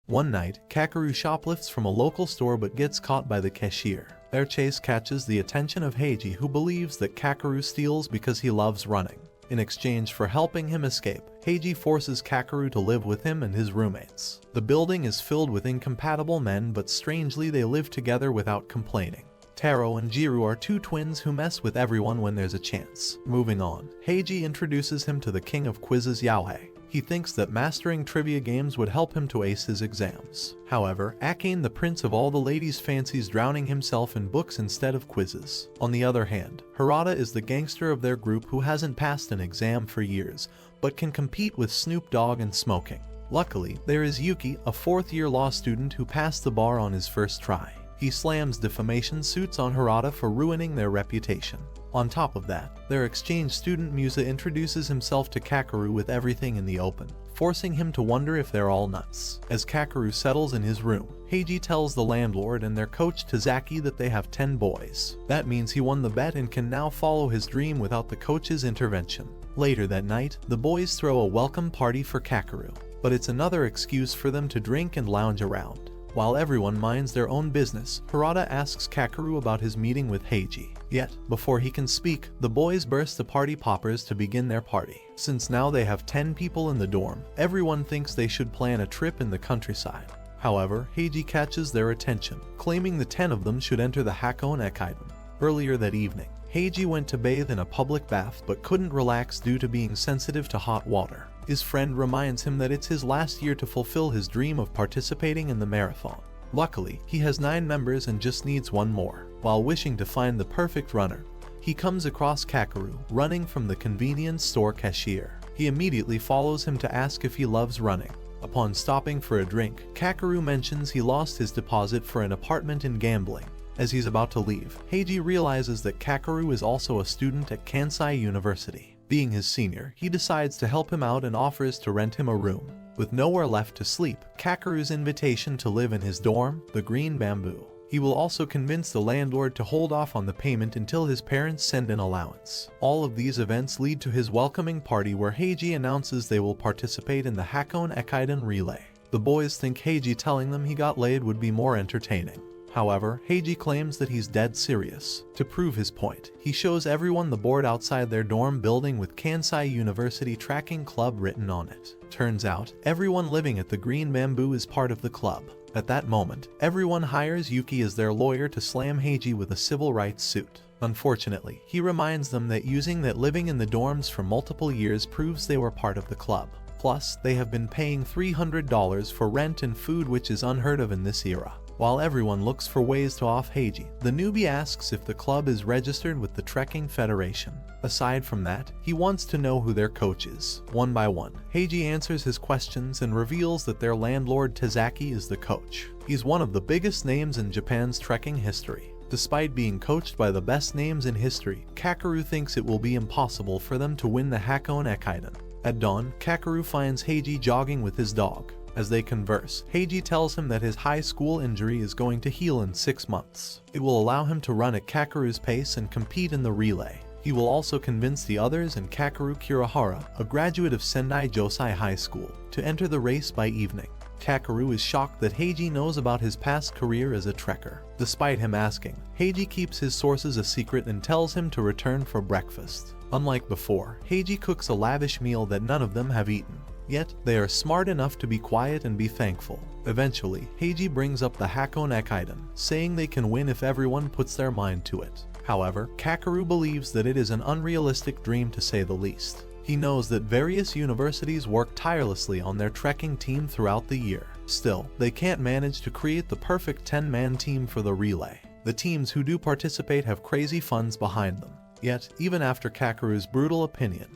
One night, Kakeru shoplifts from a local store but gets caught by the cashier. Their chase catches the attention of Heiji, who believes that Kakeru steals because he loves running. In exchange for helping him escape, Heiji forces Kakeru to live with him and his roommates. The building is filled with incompatible men, but strangely they live together without complaining. Taro and Jiru are two twins who mess with everyone when there's a chance. Moving on, Heiji introduces him to the king of quizzes, Yaohei. He thinks that mastering trivia games would help him to ace his exams. However, Ekiden, the prince of all the ladies, fancies drowning himself in books instead of quizzes. On the other hand, Harada is the gangster of their group who hasn't passed an exam for years, but can compete with Snoop Dogg and smoking. Luckily, there is Yuki, a fourth-year law student who passed the bar on his first try. He slams defamation suits on Harada for ruining their reputation. On top of that, their exchange student Musa introduces himself to Kakeru with everything in the open, forcing him to wonder if they're all nuts. As Kakeru settles in his room, Heiji tells the landlord and their coach Tazaki that they have 10 boys. That means he won the bet and can now follow his dream without the coach's intervention. Later that night, the boys throw a welcome party for Kakeru, but it's another excuse for them to drink and lounge around. While everyone minds their own business, Harada asks Kakeru about his meeting with Heiji. Yet, before he can speak, the boys burst the party poppers to begin their party. Since now they have 10 people in the dorm, everyone thinks they should plan a trip in the countryside. However, Heiji catches their attention, claiming the 10 of them should enter the Hakone Ekiden. Earlier that evening, Heiji went to bathe in a public bath but couldn't relax due to being sensitive to hot water. His friend reminds him that it's his last year to fulfill his dream of participating in the marathon. Luckily, he has 9 members and just needs one more. While wishing to find the perfect runner, he comes across Kakeru running from the convenience store cashier. He immediately follows him to ask if he loves running. Upon stopping for a drink, Kakeru mentions he lost his deposit for an apartment in gambling. As he's about to leave, Heiji realizes that Kakeru is also a student at Kansai University. Being his senior, he decides to help him out and offers to rent him a room. With nowhere left to sleep, Kakeru's invitation to live in his dorm, the Green Bamboo. He will also convince the landlord to hold off on the payment until his parents send an allowance. All of these events lead to his welcoming party where Heiji announces they will participate in the Hakone Ekiden relay. The boys think Heiji telling them he got laid would be more entertaining. However, Heiji claims that he's dead serious. To prove his point, he shows everyone the board outside their dorm building with Kansai University Tracking Club written on it. Turns out, everyone living at the Green Bamboo is part of the club. At that moment, everyone hires Yuki as their lawyer to slam Heiji with a civil rights suit. Unfortunately, he reminds them that using that living in the dorms for multiple years proves they were part of the club. Plus, they have been paying $300 for rent and food, which is unheard of in this era. While everyone looks for ways to off Heiji, the newbie asks if the club is registered with the Trekking Federation. Aside from that, he wants to know who their coach is. One by one, Heiji answers his questions and reveals that their landlord Tazaki is the coach. He's one of the biggest names in Japan's trekking history. Despite being coached by the best names in history, Kakeru thinks it will be impossible for them to win the Hakone Ekiden. At dawn, Kakeru finds Heiji jogging with his dog. As they converse, Heiji tells him that his high school injury is going to heal in 6 months. It will allow him to run at Kakeru's pace and compete in the relay. He will also convince the others and Kakeru Kirihara, a graduate of Sendai Josai High School, to enter the race by evening. Kakeru is shocked that Heiji knows about his past career as a trekker. Despite him asking, Heiji keeps his sources a secret and tells him to return for breakfast. Unlike before, Heiji cooks a lavish meal that none of them have eaten. Yet, they are smart enough to be quiet and be thankful. Eventually, Heiji brings up the Hakone Ekiden, saying they can win if everyone puts their mind to it. However, Kakeru believes that it is an unrealistic dream to say the least. He knows that various universities work tirelessly on their trekking team throughout the year. Still, they can't manage to create the perfect 10-man team for the relay. The teams who do participate have crazy funds behind them. Yet, even after Kakeru's brutal opinion,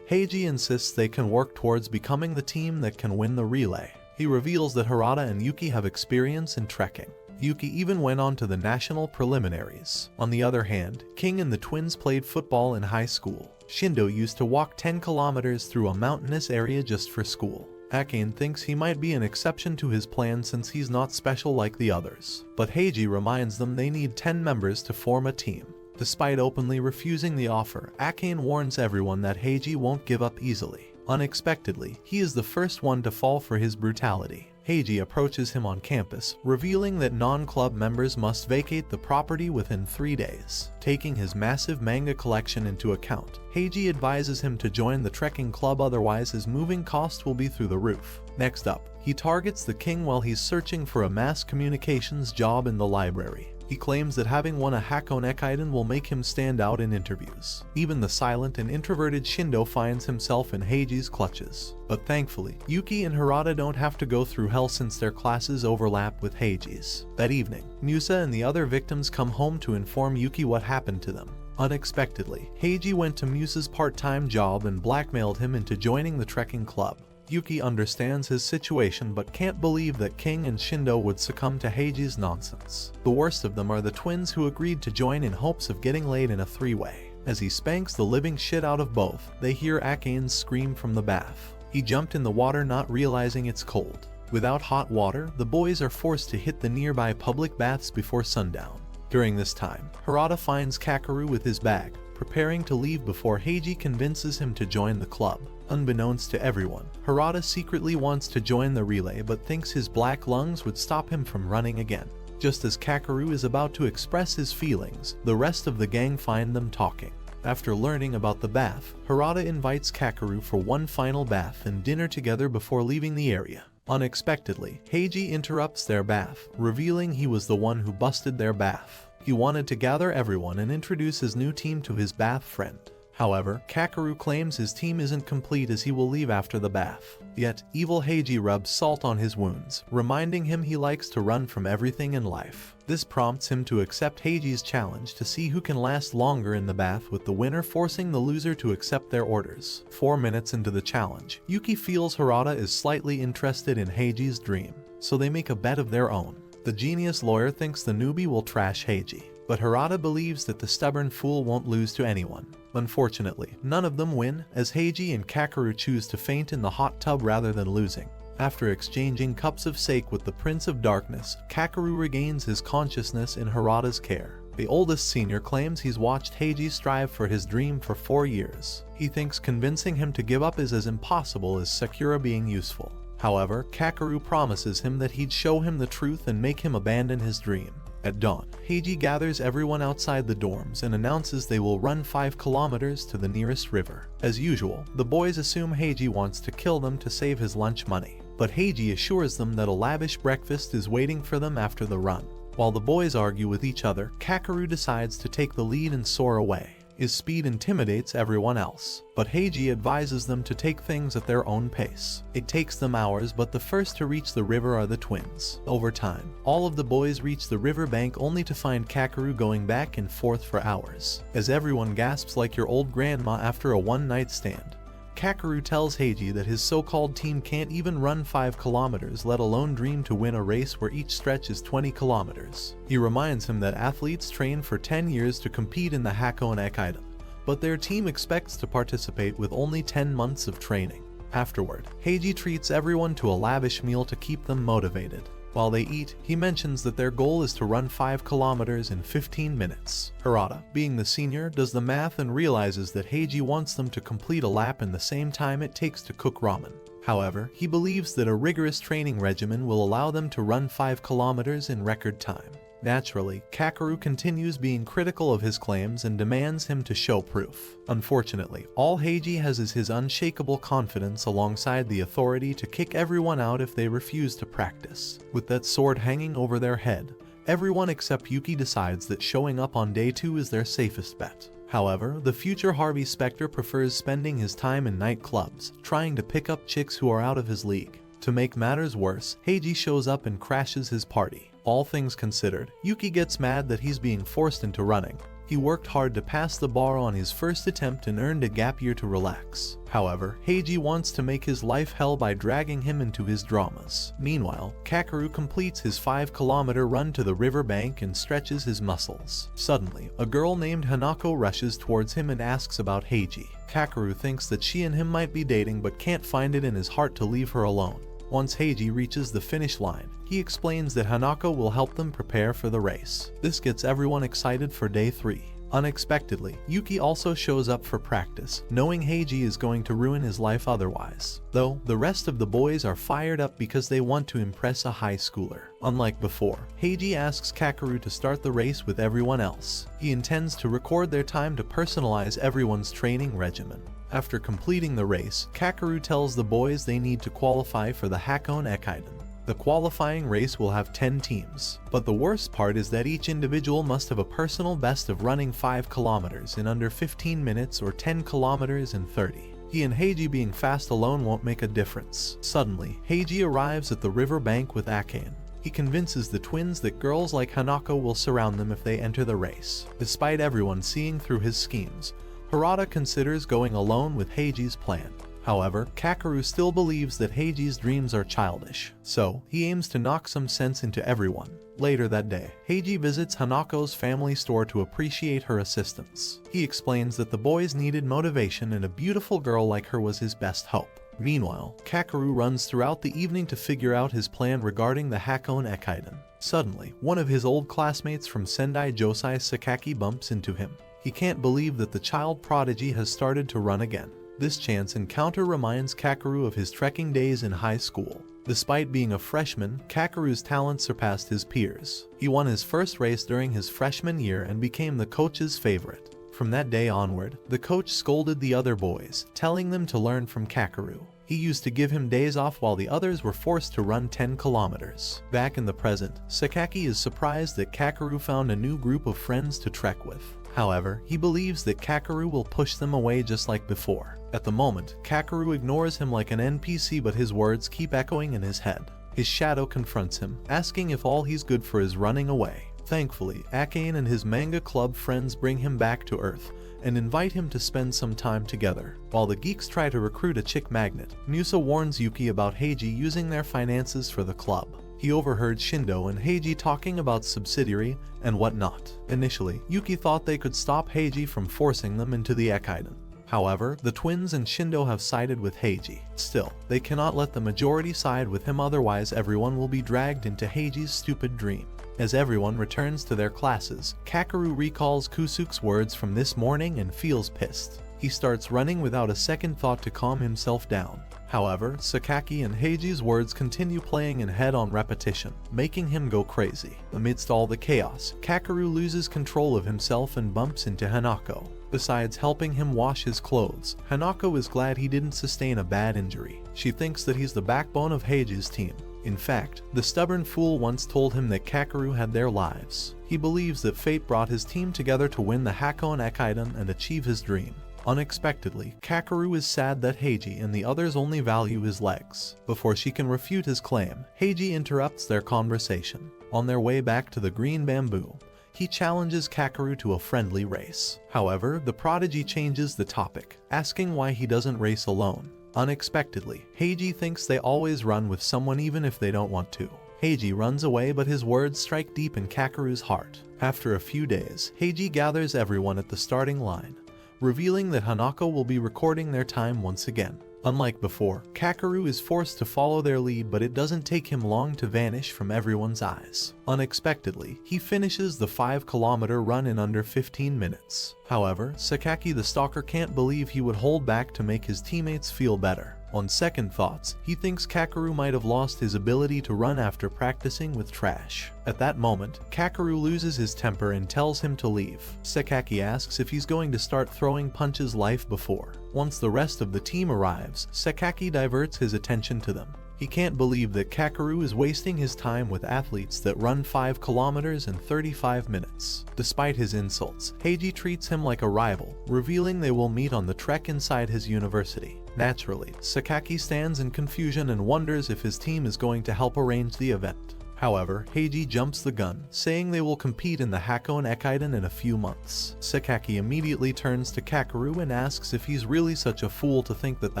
Heiji insists they can work towards becoming the team that can win the relay. He reveals that Harada and Yuki have experience in trekking. Yuki even went on to the national preliminaries. On the other hand, King and the twins played football in high school. Shindo used to walk 10 kilometers through a mountainous area just for school. Ekiden thinks he might be an exception to his plan since he's not special like the others. But Heiji reminds them they need 10 members to form a team. Despite openly refusing the offer, Ekiden warns everyone that Heiji won't give up easily. Unexpectedly, he is the first one to fall for his brutality. Heiji approaches him on campus, revealing that non-club members must vacate the property within 3 days. Taking his massive manga collection into account, Heiji advises him to join the trekking club, otherwise his moving costs will be through the roof. Next up, he targets the king while he's searching for a mass communications job in the library. He claims that having won a hack on Ekiden will make him stand out in interviews. Even the silent and introverted Shindo finds himself in Heiji's clutches. But thankfully, Yuki and Harada don't have to go through hell since their classes overlap with Heiji's. That evening, Musa and the other victims come home to inform Yuki what happened to them. Unexpectedly, Heiji went to Musa's part-time job and blackmailed him into joining the trekking club. Yuki understands his situation but can't believe that King and Shindo would succumb to Heiji's nonsense. The worst of them are the twins, who agreed to join in hopes of getting laid in a 3-way. As he spanks the living shit out of both, they hear Akane's scream from the bath. He jumped in the water, not realizing it's cold. Without hot water, the boys are forced to hit the nearby public baths before sundown. During this time, Harada finds Kakeru with his bag, preparing to leave before Heiji convinces him to join the club. Unbeknownst to everyone, Harada secretly wants to join the relay but thinks his black lungs would stop him from running again. Just as Kakeru is about to express his feelings, the rest of the gang find them talking. After learning about the bath, Harada invites Kakeru for one final bath and dinner together before leaving the area. Unexpectedly, Heiji interrupts their bath, revealing he was the one who busted their bath. He wanted to gather everyone and introduce his new team to his bath friend. However, Kakeru claims his team isn't complete as he will leave after the bath. Yet, evil Heiji rubs salt on his wounds, reminding him he likes to run from everything in life. This prompts him to accept Heiji's challenge to see who can last longer in the bath, with the winner forcing the loser to accept their orders. 4 minutes into the challenge, Yuki feels Harada is slightly interested in Heiji's dream, so they make a bet of their own. The genius lawyer thinks the newbie will trash Heiji, but Harada believes that the stubborn fool won't lose to anyone. Unfortunately, none of them win, as Heiji and Kakeru choose to faint in the hot tub rather than losing. After exchanging cups of sake with the Prince of Darkness, Kakeru regains his consciousness in Harada's care. The oldest senior claims he's watched Heiji strive for his dream for 4 years. He thinks convincing him to give up is as impossible as Sakura being useful. However, Kakeru promises him that he'd show him the truth and make him abandon his dream. At dawn, Heiji gathers everyone outside the dorms and announces they will run 5 kilometers to the nearest river. As usual, the boys assume Heiji wants to kill them to save his lunch money, but Heiji assures them that a lavish breakfast is waiting for them after the run. While the boys argue with each other, Kakeru decides to take the lead and soar away. His speed intimidates everyone else, but Heiji advises them to take things at their own pace. It takes them hours, but the first to reach the river are the twins. Over time, all of the boys reach the river bank only to find Kakeru going back and forth for hours. As everyone gasps like your old grandma after a one-night stand, Kakeru tells Heiji that his so-called team can't even run 5 kilometers, let alone dream to win a race where each stretch is 20 kilometers. He reminds him that athletes train for 10 years to compete in the Hakone Ekiden, but their team expects to participate with only 10 months of training. Afterward, Heiji treats everyone to a lavish meal to keep them motivated. While they eat, he mentions that their goal is to run 5 kilometers in 15 minutes. Harada, being the senior, does the math and realizes that Heiji wants them to complete a lap in the same time it takes to cook ramen. However, he believes that a rigorous training regimen will allow them to run 5 kilometers in record time. Naturally, Kakeru continues being critical of his claims and demands him to show proof. Unfortunately, all Heiji has is his unshakable confidence alongside the authority to kick everyone out if they refuse to practice. With that sword hanging over their head, everyone except Yuki decides that showing up on day 2 is their safest bet. However, the future Harvey Specter prefers spending his time in nightclubs, trying to pick up chicks who are out of his league. To make matters worse, Heiji shows up and crashes his party. All things considered, Yuki gets mad that he's being forced into running. He worked hard to pass the bar on his first attempt and earned a gap year to relax. However, Heiji wants to make his life hell by dragging him into his dramas. Meanwhile, Kakeru completes his 5-kilometer run to the river bank and stretches his muscles. Suddenly, a girl named Hanako rushes towards him and asks about Heiji. Kakeru thinks that she and him might be dating but can't find it in his heart to leave her alone. Once Heiji reaches the finish line, he explains that Hanako will help them prepare for the race. This gets everyone excited for day 3. Unexpectedly, Yuki also shows up for practice, knowing Heiji is going to ruin his life otherwise. Though, the rest of the boys are fired up because they want to impress a high schooler. Unlike before, Heiji asks Kakeru to start the race with everyone else. He intends to record their time to personalize everyone's training regimen. After completing the race, Kakeru tells the boys they need to qualify for the Hakone Ekiden. The qualifying race will have 10 teams, but the worst part is that each individual must have a personal best of running 5 kilometers in under 15 minutes or 10 kilometers in 30. He and Heiji being fast alone won't make a difference. Suddenly, Heiji arrives at the river bank with Ekiden. He convinces the twins that girls like Hanako will surround them if they enter the race. Despite everyone seeing through his schemes, Harada considers going alone with Heiji's plan. However, Kakeru still believes that Heiji's dreams are childish, so he aims to knock some sense into everyone. Later that day, Heiji visits Hanako's family store to appreciate her assistance. He explains that the boys needed motivation and a beautiful girl like her was his best hope. Meanwhile, Kakeru runs throughout the evening to figure out his plan regarding the Hakone Ekiden. Suddenly, one of his old classmates from Sendai Josei Sakaki bumps into him. He can't believe that the child prodigy has started to run again. This chance encounter reminds Kakeru of his trekking days in high school. Despite being a freshman, Kakeru's talent surpassed his peers. He won his first race during his freshman year and became the coach's favorite. From that day onward, the coach scolded the other boys, telling them to learn from Kakeru. He used to give him days off while the others were forced to run 10 kilometers. Back in the present, Sakaki is surprised that Kakeru found a new group of friends to trek with. However, he believes that Kakeru will push them away just like before. At the moment, Kakeru ignores him like an NPC, but his words keep echoing in his head. His shadow confronts him, asking if all he's good for is running away. Thankfully, Ekiden and his manga club friends bring him back to Earth and invite him to spend some time together. While the geeks try to recruit a chick magnet, Musa warns Yuki about Heiji using their finances for the club. He overheard Shindo and Heiji talking about subsidiary and whatnot. Initially, Yuki thought they could stop Heiji from forcing them into the Ekiden. However, the twins and Shindo have sided with Heiji. Still, they cannot let the majority side with him, otherwise everyone will be dragged into Heiji's stupid dream. As everyone returns to their classes, Kakeru recalls Kusuke's words from this morning and feels pissed. He starts running without a second thought to calm himself down. However, Sakaki and Heiji's words continue playing in head-on repetition, making him go crazy. Amidst all the chaos, Kakeru loses control of himself and bumps into Hanako. Besides helping him wash his clothes, Hanako is glad he didn't sustain a bad injury. She thinks that he's the backbone of Heiji's team. In fact, the stubborn fool once told him that Kakeru had their lives. He believes that fate brought his team together to win the Hakone Ekiden and achieve his dream. Unexpectedly, Kakeru is sad that Heiji and the others only value his legs. Before she can refute his claim, Heiji interrupts their conversation. On their way back to the green bamboo, he challenges Kakeru to a friendly race. However, the prodigy changes the topic, asking why he doesn't race alone. Unexpectedly, Heiji thinks they always run with someone even if they don't want to. Heiji runs away, but his words strike deep in Kakeru's heart. After a few days, Heiji gathers everyone at the starting line, revealing that Hanako will be recording their time once again. Unlike before, Kakeru is forced to follow their lead, but it doesn't take him long to vanish from everyone's eyes. Unexpectedly, he finishes the 5-kilometer run in under 15 minutes. However, Sakaki the stalker can't believe he would hold back to make his teammates feel better. On second thoughts, he thinks Kakeru might have lost his ability to run after practicing with trash. At that moment, Kakeru loses his temper and tells him to leave. Sakaki asks if he's going to start throwing punches like before. Once the rest of the team arrives, Sakaki diverts his attention to them. He can't believe that Kakeru is wasting his time with athletes that run 5 kilometers in 35 minutes. Despite his insults, Heiji treats him like a rival, revealing they will meet on the trek inside his university. Naturally, Sakaki stands in confusion and wonders if his team is going to help arrange the event. However, Heiji jumps the gun, saying they will compete in the Hakone Ekiden in a few months. Sakaki immediately turns to Kakeru and asks if he's really such a fool to think that the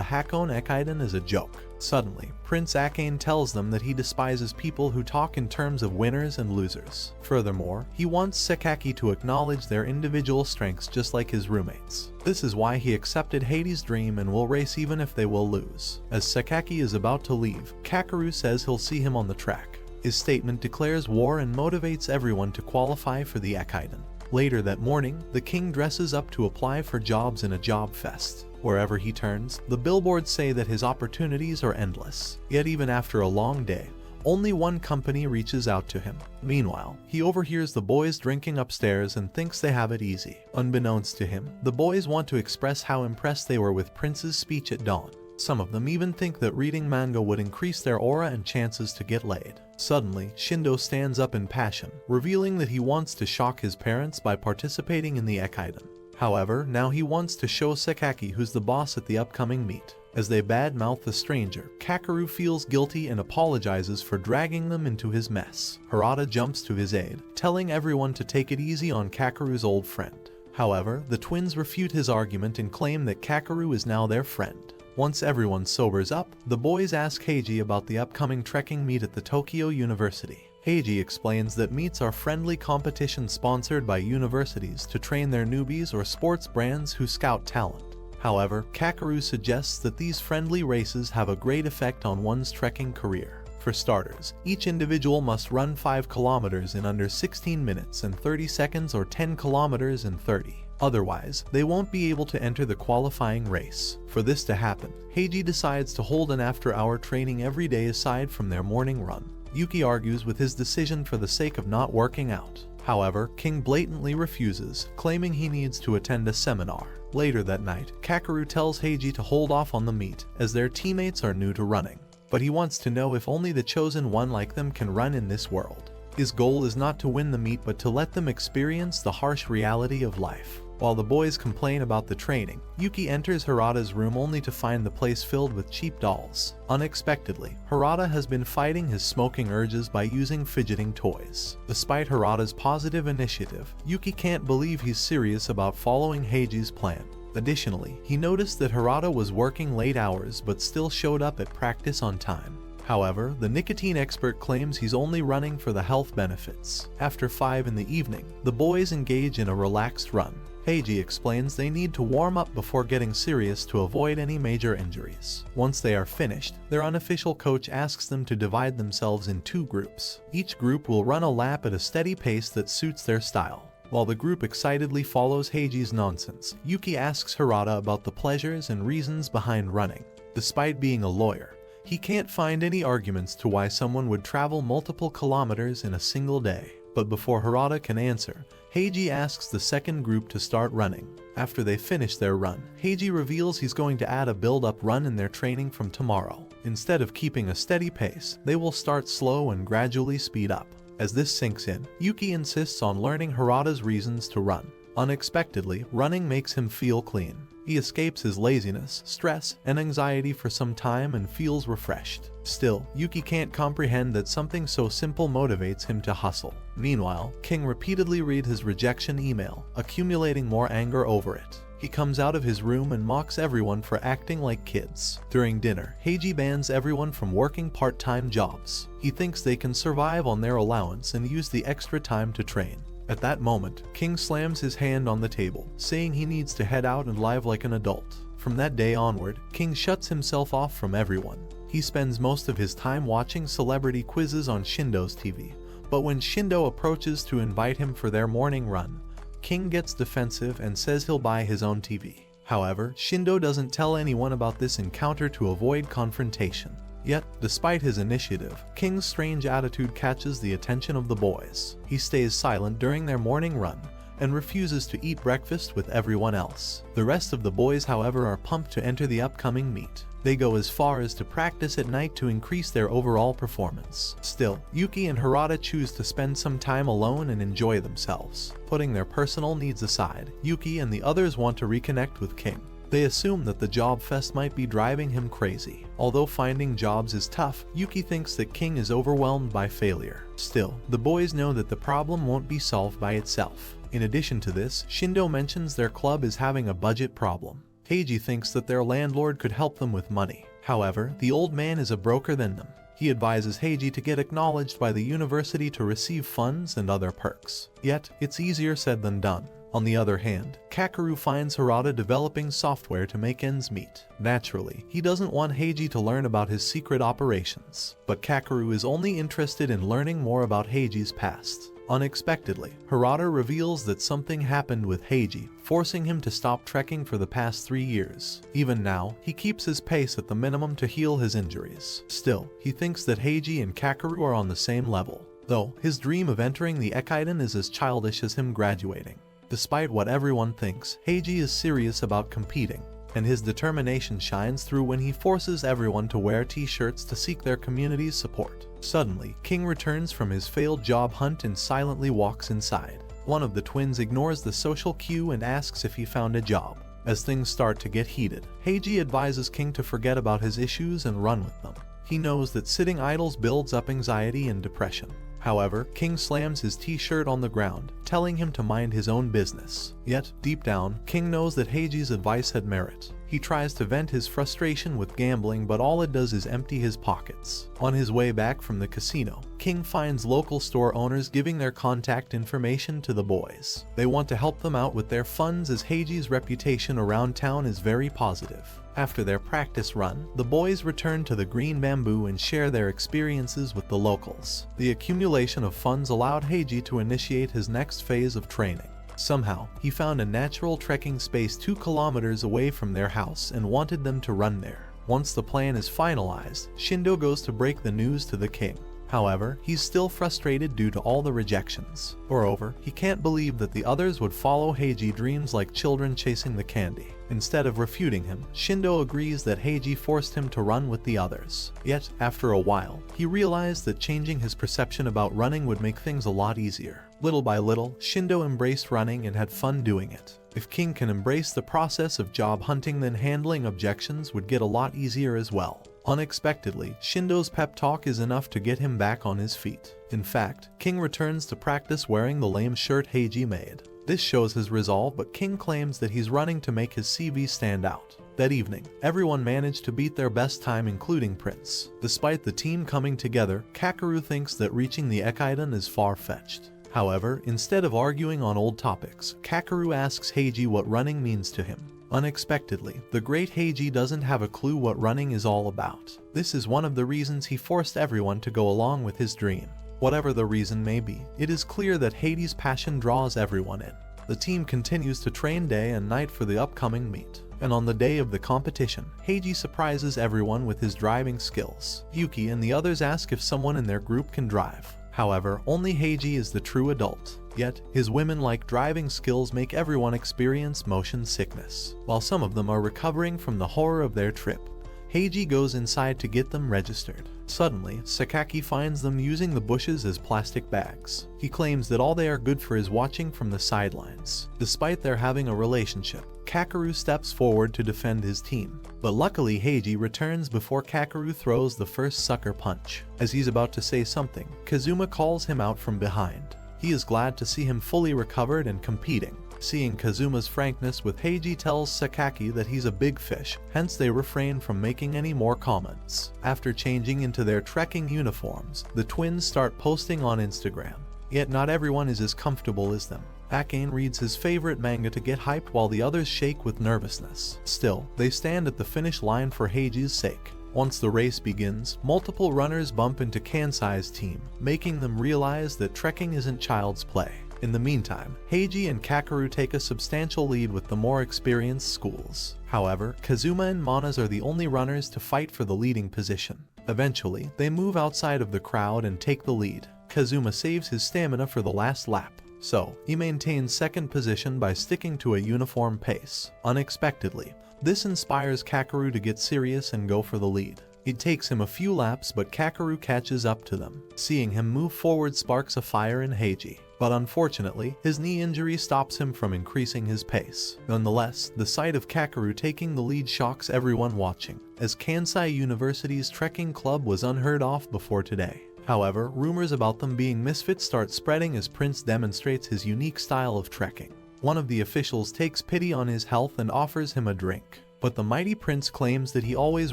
Hakone Ekiden is a joke. Suddenly, Prince Ekiden tells them that he despises people who talk in terms of winners and losers. Furthermore, he wants Sakaki to acknowledge their individual strengths just like his roommates. This is why he accepted Heiji's dream and will race even if they will lose. As Sakaki is about to leave, Kakeru says he'll see him on the track. His statement declares war and motivates everyone to qualify for the Ekiden. Later that morning, the king dresses up to apply for jobs in a job fest. Wherever he turns, the billboards say that his opportunities are endless. Yet even after a long day, only one company reaches out to him. Meanwhile, he overhears the boys drinking upstairs and thinks they have it easy. Unbeknownst to him, the boys want to express how impressed they were with Prince's speech at dawn. Some of them even think that reading manga would increase their aura and chances to get laid. Suddenly, Shindo stands up in passion, revealing that he wants to shock his parents by participating in the Ekiden. However, now he wants to show Sekaki who's the boss at the upcoming meet. As they badmouth the stranger, Kakeru feels guilty and apologizes for dragging them into his mess. Harada jumps to his aid, telling everyone to take it easy on Kakeru's old friend. However, the twins refute his argument and claim that Kakeru is now their friend. Once everyone sobers up, the boys ask Heiji about the upcoming trekking meet at the Tokyo University. Heiji explains that meets are friendly competitions sponsored by universities to train their newbies or sports brands who scout talent. However, Kakeru suggests that these friendly races have a great effect on one's trekking career. For starters, each individual must run 5 kilometers in under 16 minutes and 30 seconds or 10 kilometers in 30. Otherwise, they won't be able to enter the qualifying race. For this to happen, Heiji decides to hold an after-hour training every day aside from their morning run. Yuki argues with his decision for the sake of not working out. However, King blatantly refuses, claiming he needs to attend a seminar. Later that night, Kakeru tells Heiji to hold off on the meet, as their teammates are new to running. But he wants to know if only the chosen one like them can run in this world. His goal is not to win the meet but to let them experience the harsh reality of life. While the boys complain about the training, Yuki enters Harada's room only to find the place filled with cheap dolls. Unexpectedly, Harada has been fighting his smoking urges by using fidgeting toys. Despite Harada's positive initiative, Yuki can't believe he's serious about following Heiji's plan. Additionally, he noticed that Harada was working late hours but still showed up at practice on time. However, the nicotine expert claims he's only running for the health benefits. After 5 in the evening, the boys engage in a relaxed run. Heiji explains they need to warm up before getting serious to avoid any major injuries. Once they are finished, their unofficial coach asks them to divide themselves in 2 groups. Each group will run a lap at a steady pace that suits their style. While the group excitedly follows Heiji's nonsense, Yuki asks Harada about the pleasures and reasons behind running. Despite being a lawyer, he can't find any arguments to why someone would travel multiple kilometers in a single day. But before Harada can answer, Heiji asks the second group to start running. After they finish their run, Heiji reveals he's going to add a build-up run in their training from tomorrow. Instead of keeping a steady pace, they will start slow and gradually speed up. As this sinks in, Yuki insists on learning Harada's reasons to run. Unexpectedly, running makes him feel clean. He escapes his laziness, stress, and anxiety for some time and feels refreshed. Still, Yuki can't comprehend that something so simple motivates him to hustle. Meanwhile, King repeatedly reads his rejection email, accumulating more anger over it. He comes out of his room and mocks everyone for acting like kids. During dinner, Heiji bans everyone from working part-time jobs. He thinks they can survive on their allowance and use the extra time to train. At that moment, King slams his hand on the table, saying he needs to head out and live like an adult. From that day onward, King shuts himself off from everyone. He spends most of his time watching celebrity quizzes on Shindo's TV, but when Shindo approaches to invite him for their morning run, King gets defensive and says he'll buy his own TV. However, Shindo doesn't tell anyone about this encounter to avoid confrontation. Yet, despite his initiative, King's strange attitude catches the attention of the boys. He stays silent during their morning run and refuses to eat breakfast with everyone else. The rest of the boys, however, are pumped to enter the upcoming meet. They go as far as to practice at night to increase their overall performance. Still, Yuki and Harada choose to spend some time alone and enjoy themselves. Putting their personal needs aside, Yuki and the others want to reconnect with King. They assume that the job fest might be driving him crazy. Although finding jobs is tough, Yuki thinks that King is overwhelmed by failure. Still, the boys know that the problem won't be solved by itself. In addition to this, Shindo mentions their club is having a budget problem. Heiji thinks that their landlord could help them with money. However, the old man is a broker than them. He advises Heiji to get acknowledged by the university to receive funds and other perks. Yet, it's easier said than done. On the other hand, Kakeru finds Harada developing software to make ends meet. Naturally, he doesn't want Heiji to learn about his secret operations, but Kakeru is only interested in learning more about Heiji's past. Unexpectedly, Hirata reveals that something happened with Heiji, forcing him to stop trekking for the past 3 years. Even now, he keeps his pace at the minimum to heal his injuries. Still, he thinks that Heiji and Kakeru are on the same level, though his dream of entering the Ekiden is as childish as him graduating. Despite what everyone thinks, Heiji is serious about competing, and his determination shines through when he forces everyone to wear t-shirts to seek their community's support. Suddenly, King returns from his failed job hunt and silently walks inside. One of the twins ignores the social cue and asks if he found a job. As things start to get heated, Heiji advises King to forget about his issues and run with them. He knows that sitting idle builds up anxiety and depression. However, King slams his t-shirt on the ground, telling him to mind his own business. Yet, deep down, King knows that Heiji's advice had merit. He tries to vent his frustration with gambling, but all it does is empty his pockets. On his way back from the casino, King finds local store owners giving their contact information to the boys. They want to help them out with their funds as Heiji's reputation around town is very positive. After their practice run, the boys return to the green bamboo and share their experiences with the locals. The accumulation of funds allowed Heiji to initiate his next phase of training. Somehow, he found a natural trekking space 2 kilometers away from their house and wanted them to run there. Once the plan is finalized, Shindo goes to break the news to the king. However, he's still frustrated due to all the rejections. Moreover, he can't believe that the others would follow Heiji dreams like children chasing the candy. Instead of refuting him, Shindo agrees that Heiji forced him to run with the others. Yet, after a while, he realized that changing his perception about running would make things a lot easier. Little by little, Shindo embraced running and had fun doing it. If King can embrace the process of job hunting, then handling objections would get a lot easier as well. Unexpectedly, Shindo's pep talk is enough to get him back on his feet. In fact, King returns to practice wearing the lame shirt Heiji made. This shows his resolve, but King claims that he's running to make his CV stand out. That evening, everyone managed to beat their best time, including Prince. Despite the team coming together, Kakeru thinks that reaching the Ekiden is far-fetched. However, instead of arguing on old topics, Kakeru asks Heiji what running means to him. Unexpectedly, the great Heiji doesn't have a clue what running is all about. This is one of the reasons he forced everyone to go along with his dream. Whatever the reason may be, it is clear that Heiji's passion draws everyone in. The team continues to train day and night for the upcoming meet. And on the day of the competition, Heiji surprises everyone with his driving skills. Yuki and the others ask if someone in their group can drive. However, only Heiji is the true adult. Yet, his women-like driving skills make everyone experience motion sickness. While some of them are recovering from the horror of their trip, Heiji goes inside to get them registered. Suddenly, Sakaki finds them using the bushes as plastic bags. He claims that all they are good for is watching from the sidelines. Despite their having a relationship, Kakeru steps forward to defend his team. But luckily, Heiji returns before Kakeru throws the first sucker punch. As he's about to say something, Kazuma calls him out from behind. He is glad to see him fully recovered and competing. Seeing Kazuma's frankness with Heiji tells Sakaki that he's a big fish, hence they refrain from making any more comments. After changing into their trekking uniforms, the twins start posting on Instagram. Yet not everyone is as comfortable as them. Akane reads his favorite manga to get hyped while the others shake with nervousness. Still, they stand at the finish line for Heiji's sake. Once the race begins, multiple runners bump into Kansai's team, making them realize that trekking isn't child's play. In the meantime, Heiji and Kakeru take a substantial lead with the more experienced schools. However, Kazuma and Manas are the only runners to fight for the leading position. Eventually, they move outside of the crowd and take the lead. Kazuma saves his stamina for the last lap, so he maintains second position by sticking to a uniform pace. Unexpectedly, this inspires Kakeru to get serious and go for the lead. It takes him a few laps, but Kakeru catches up to them. Seeing him move forward sparks a fire in Heiji. But unfortunately, his knee injury stops him from increasing his pace. Nonetheless, the sight of Kakeru taking the lead shocks everyone watching, as Kansai University's trekking club was unheard of before today. However, rumors about them being misfits start spreading as Prince demonstrates his unique style of trekking. One of the officials takes pity on his health and offers him a drink. But the mighty Prince claims that he always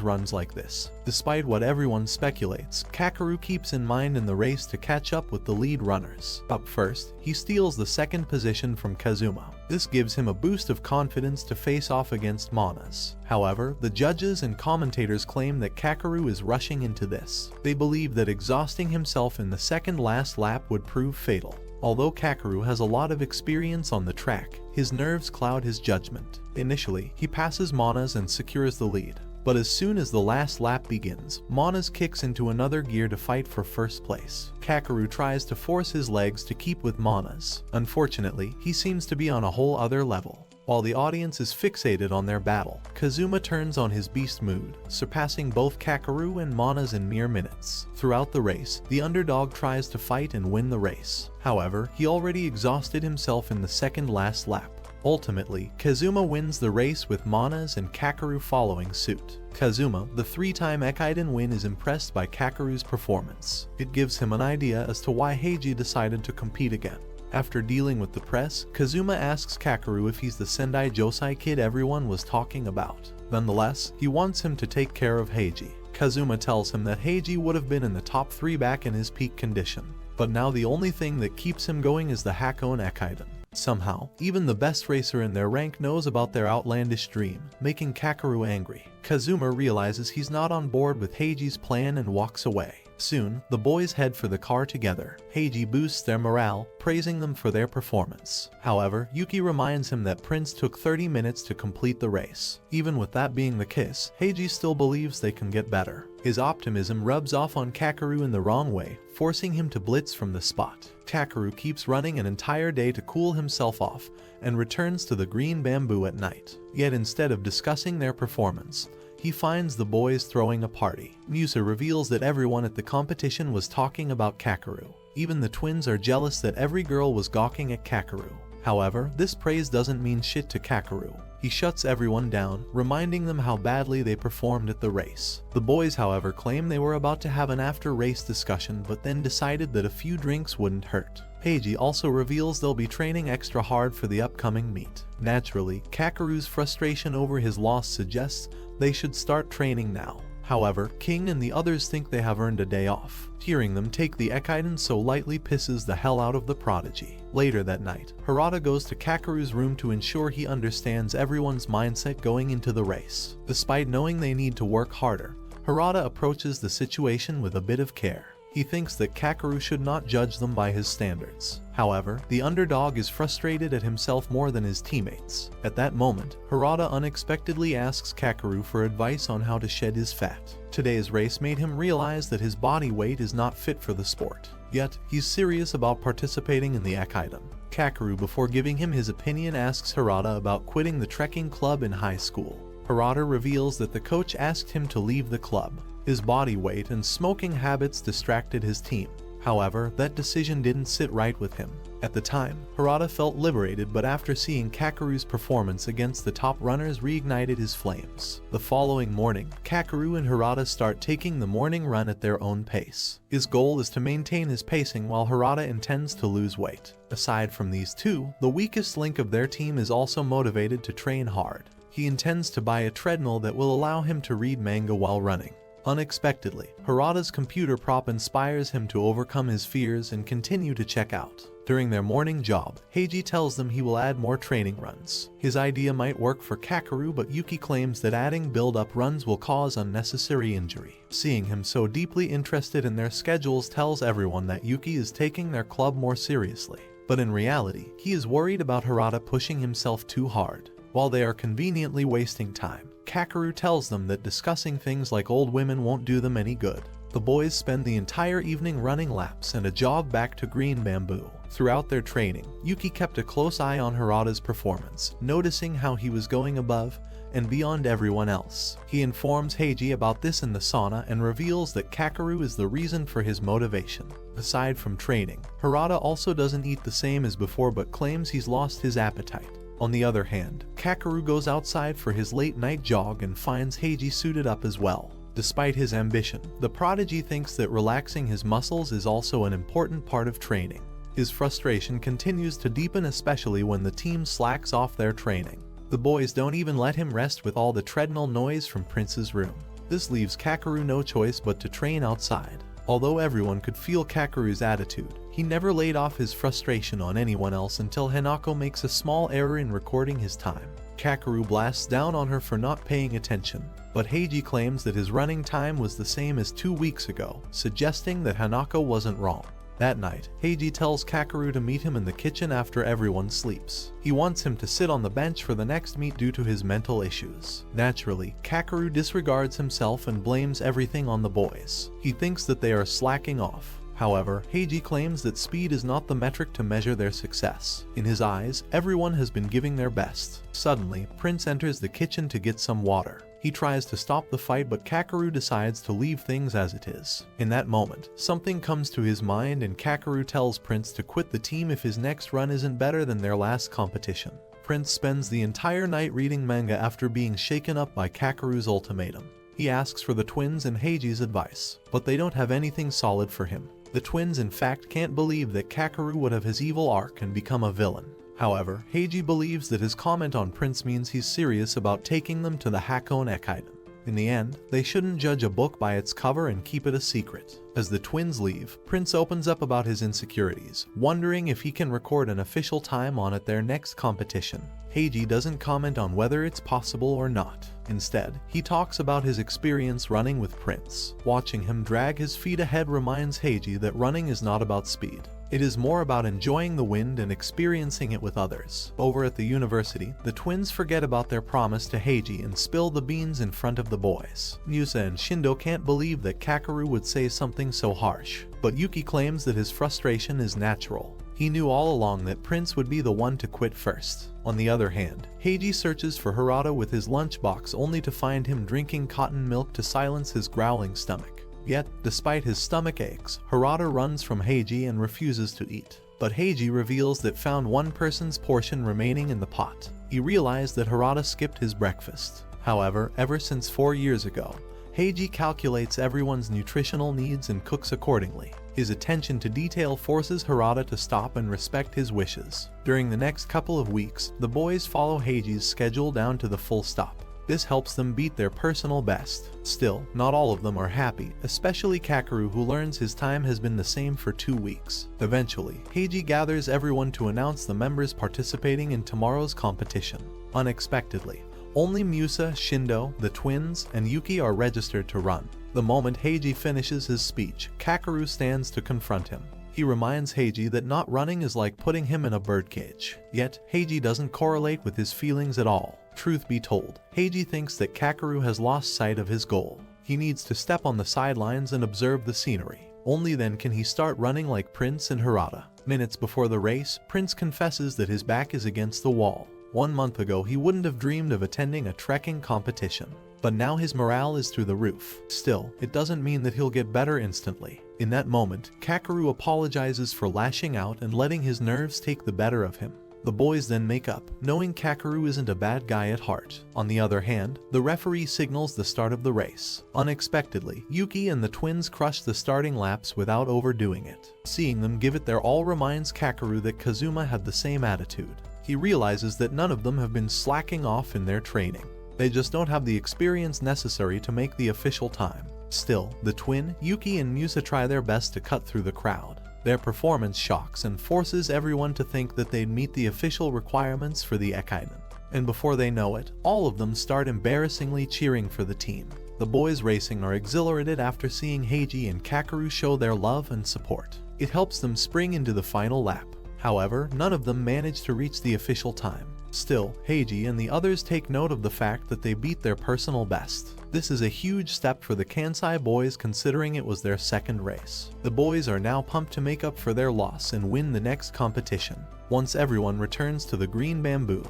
runs like this. Despite what everyone speculates, Kakeru keeps in mind in the race to catch up with the lead runners. Up first, he steals the second position from Kazuma. This gives him a boost of confidence to face off against Manas. However, the judges and commentators claim that Kakeru is rushing into this. They believe that exhausting himself in the second last lap would prove fatal. Although Kakeru has a lot of experience on the track, his nerves cloud his judgment. Initially, he passes Mona's and secures the lead. But as soon as the last lap begins, Mona's kicks into another gear to fight for first place. Kakeru tries to force his legs to keep with Mona's. Unfortunately, he seems to be on a whole other level. While the audience is fixated on their battle, Kazuma turns on his beast mood, surpassing both Kakeru and Mona's in mere minutes. Throughout the race, the underdog tries to fight and win the race. However, he already exhausted himself in the second last lap. Ultimately, Kazuma wins the race with Mona's and Kakeru following suit. Kazuma, the 3-time Ekiden win, is impressed by Kakeru's performance. It gives him an idea as to why Heiji decided to compete again. After dealing with the press, Kazuma asks Kakeru if he's the Sendai Josei kid everyone was talking about. Nonetheless, he wants him to take care of Heiji. Kazuma tells him that Heiji would have been in the top 3 back in his peak condition. But now the only thing that keeps him going is the Hakone Ekiden. Somehow, even the best racer in their rank knows about their outlandish dream, making Kakeru angry. Kazuma realizes he's not on board with Heiji's plan and walks away. Soon, the boys head for the car together. Heiji boosts their morale, praising them for their performance. However, Yuki reminds him that Prince took 30 minutes to complete the race. Even with that being the case, Heiji still believes they can get better. His optimism rubs off on Kakeru in the wrong way, forcing him to blitz from the spot. Kakeru keeps running an entire day to cool himself off, and returns to the green bamboo at night. Yet instead of discussing their performance, he finds the boys throwing a party. Musa reveals that everyone at the competition was talking about Kakeru. Even the twins are jealous that every girl was gawking at Kakeru. However, this praise doesn't mean shit to Kakeru. He shuts everyone down, reminding them how badly they performed at the race. The boys, however, claim they were about to have an after-race discussion but then decided that a few drinks wouldn't hurt. Heiji also reveals they'll be training extra hard for the upcoming meet. Naturally, Kakeru's frustration over his loss suggests they should start training now. However, King and the others think they have earned a day off. Hearing them take the Ekiden so lightly pisses the hell out of the prodigy. Later that night, Harada goes to Kakeru's room to ensure he understands everyone's mindset going into the race. Despite knowing they need to work harder, Harada approaches the situation with a bit of care. He thinks that Kakeru should not judge them by his standards. However, the underdog is frustrated at himself more than his teammates. At that moment, Harada unexpectedly asks Kakeru for advice on how to shed his fat. Today's race made him realize that his body weight is not fit for the sport. Yet, he's serious about participating in the Ekiden. Kakeru, before giving him his opinion, asks Harada about quitting the trekking club in high school. Harada reveals that the coach asked him to leave the club. His body weight and smoking habits distracted his team. However, that decision didn't sit right with him. At the time, Harada felt liberated, but after seeing Kakeru's performance against the top runners reignited his flames. The following morning, Kakeru and Harada start taking the morning run at their own pace. His goal is to maintain his pacing while Harada intends to lose weight. Aside from these two, the weakest link of their team is also motivated to train hard. He intends to buy a treadmill that will allow him to read manga while running. Unexpectedly, Harada's computer prop inspires him to overcome his fears and continue to check out. During their morning job, Heiji tells them he will add more training runs. His idea might work for Kakeru, but Yuki claims that adding build-up runs will cause unnecessary injury. Seeing him so deeply interested in their schedules tells everyone that Yuki is taking their club more seriously. But in reality, he is worried about Harada pushing himself too hard. While they are conveniently wasting time, Kakeru tells them that discussing things like old women won't do them any good. The boys spend the entire evening running laps and a jog back to green bamboo. Throughout their training, Yuki kept a close eye on Harada's performance, noticing how he was going above and beyond everyone else. He informs Heiji about this in the sauna and reveals that Kakeru is the reason for his motivation. Aside from training, Harada also doesn't eat the same as before but claims he's lost his appetite. On the other hand, Kakeru goes outside for his late-night jog and finds Heiji suited up as well. Despite his ambition, the prodigy thinks that relaxing his muscles is also an important part of training. His frustration continues to deepen, especially when the team slacks off their training. The boys don't even let him rest with all the treadmill noise from Prince's room. This leaves Kakeru no choice but to train outside. Although everyone could feel Kakeru's attitude, he never laid off his frustration on anyone else until Hanako makes a small error in recording his time. Kakeru blasts down on her for not paying attention, but Heiji claims that his running time was the same as 2 weeks ago, suggesting that Hanako wasn't wrong. That night, Heiji tells Kakeru to meet him in the kitchen after everyone sleeps. He wants him to sit on the bench for the next meet due to his mental issues. Naturally, Kakeru disregards himself and blames everything on the boys. He thinks that they are slacking off. However, Heiji claims that speed is not the metric to measure their success. In his eyes, everyone has been giving their best. Suddenly, Prince enters the kitchen to get some water. He tries to stop the fight, but Kakeru decides to leave things as it is. In that moment, something comes to his mind and Kakeru tells Prince to quit the team if his next run isn't better than their last competition. Prince spends the entire night reading manga after being shaken up by Kakeru's ultimatum. He asks for the twins and Heiji's advice, but they don't have anything solid for him. The twins in fact can't believe that Kakeru would have his evil arc and become a villain. However, Heiji believes that his comment on Prince means he's serious about taking them to the Hakone Ekiden. In the end, they shouldn't judge a book by its cover and keep it a secret. As the twins leave, Prince opens up about his insecurities, wondering if he can record an official time on at their next competition. Heiji doesn't comment on whether it's possible or not. Instead, he talks about his experience running with Prince. Watching him drag his feet ahead reminds Heiji that running is not about speed. It is more about enjoying the wind and experiencing it with others. Over at the university, the twins forget about their promise to Heiji and spill the beans in front of the boys. Musa and Shindo can't believe that Kakeru would say something so harsh, but Yuki claims that his frustration is natural. He knew all along that Prince would be the one to quit first. On the other hand, Heiji searches for Harada with his lunchbox only to find him drinking cotton milk to silence his growling stomach. Yet, despite his stomach aches, Harada runs from Heiji and refuses to eat. But Heiji reveals that found one person's portion remaining in the pot. He realized that Harada skipped his breakfast. However, ever since 4 years ago, Heiji calculates everyone's nutritional needs and cooks accordingly. His attention to detail forces Harada to stop and respect his wishes. During the next couple of weeks, the boys follow Heiji's schedule down to the full stop. This helps them beat their personal best. Still, not all of them are happy, especially Kakeru, who learns his time has been the same for 2 weeks. Eventually, Heiji gathers everyone to announce the members participating in tomorrow's competition. Unexpectedly, only Musa, Shindo, the twins, and Yuki are registered to run. The moment Heiji finishes his speech, Kakeru stands to confront him. He reminds Heiji that not running is like putting him in a birdcage. Yet, Heiji doesn't correlate with his feelings at all. Truth be told, Heiji thinks that Kakeru has lost sight of his goal. He needs to step on the sidelines and observe the scenery. Only then can he start running like Prince and Harada. Minutes before the race, Prince confesses that his back is against the wall. 1 month ago, he wouldn't have dreamed of attending a trekking competition. But now his morale is through the roof. Still, it doesn't mean that he'll get better instantly. In that moment, Kakeru apologizes for lashing out and letting his nerves take the better of him. The boys then make up, knowing Kakeru isn't a bad guy at heart. On the other hand, the referee signals the start of the race. Unexpectedly, Yuki and the twins crush the starting laps without overdoing it. Seeing them give it their all reminds Kakeru that Kazuma had the same attitude. He realizes that none of them have been slacking off in their training. They just don't have the experience necessary to make the official time. Still, the twin, Yuki and Musa try their best to cut through the crowd. Their performance shocks and forces everyone to think that they'd meet the official requirements for the Ekiden. And before they know it, all of them start embarrassingly cheering for the team. The boys racing are exhilarated after seeing Heiji and Kakeru show their love and support. It helps them spring into the final lap. However, none of them manage to reach the official time. Still, Heiji and the others take note of the fact that they beat their personal best. This is a huge step for the Kansai boys considering it was their second race. The boys are now pumped to make up for their loss and win the next competition. Once everyone returns to the green bamboo,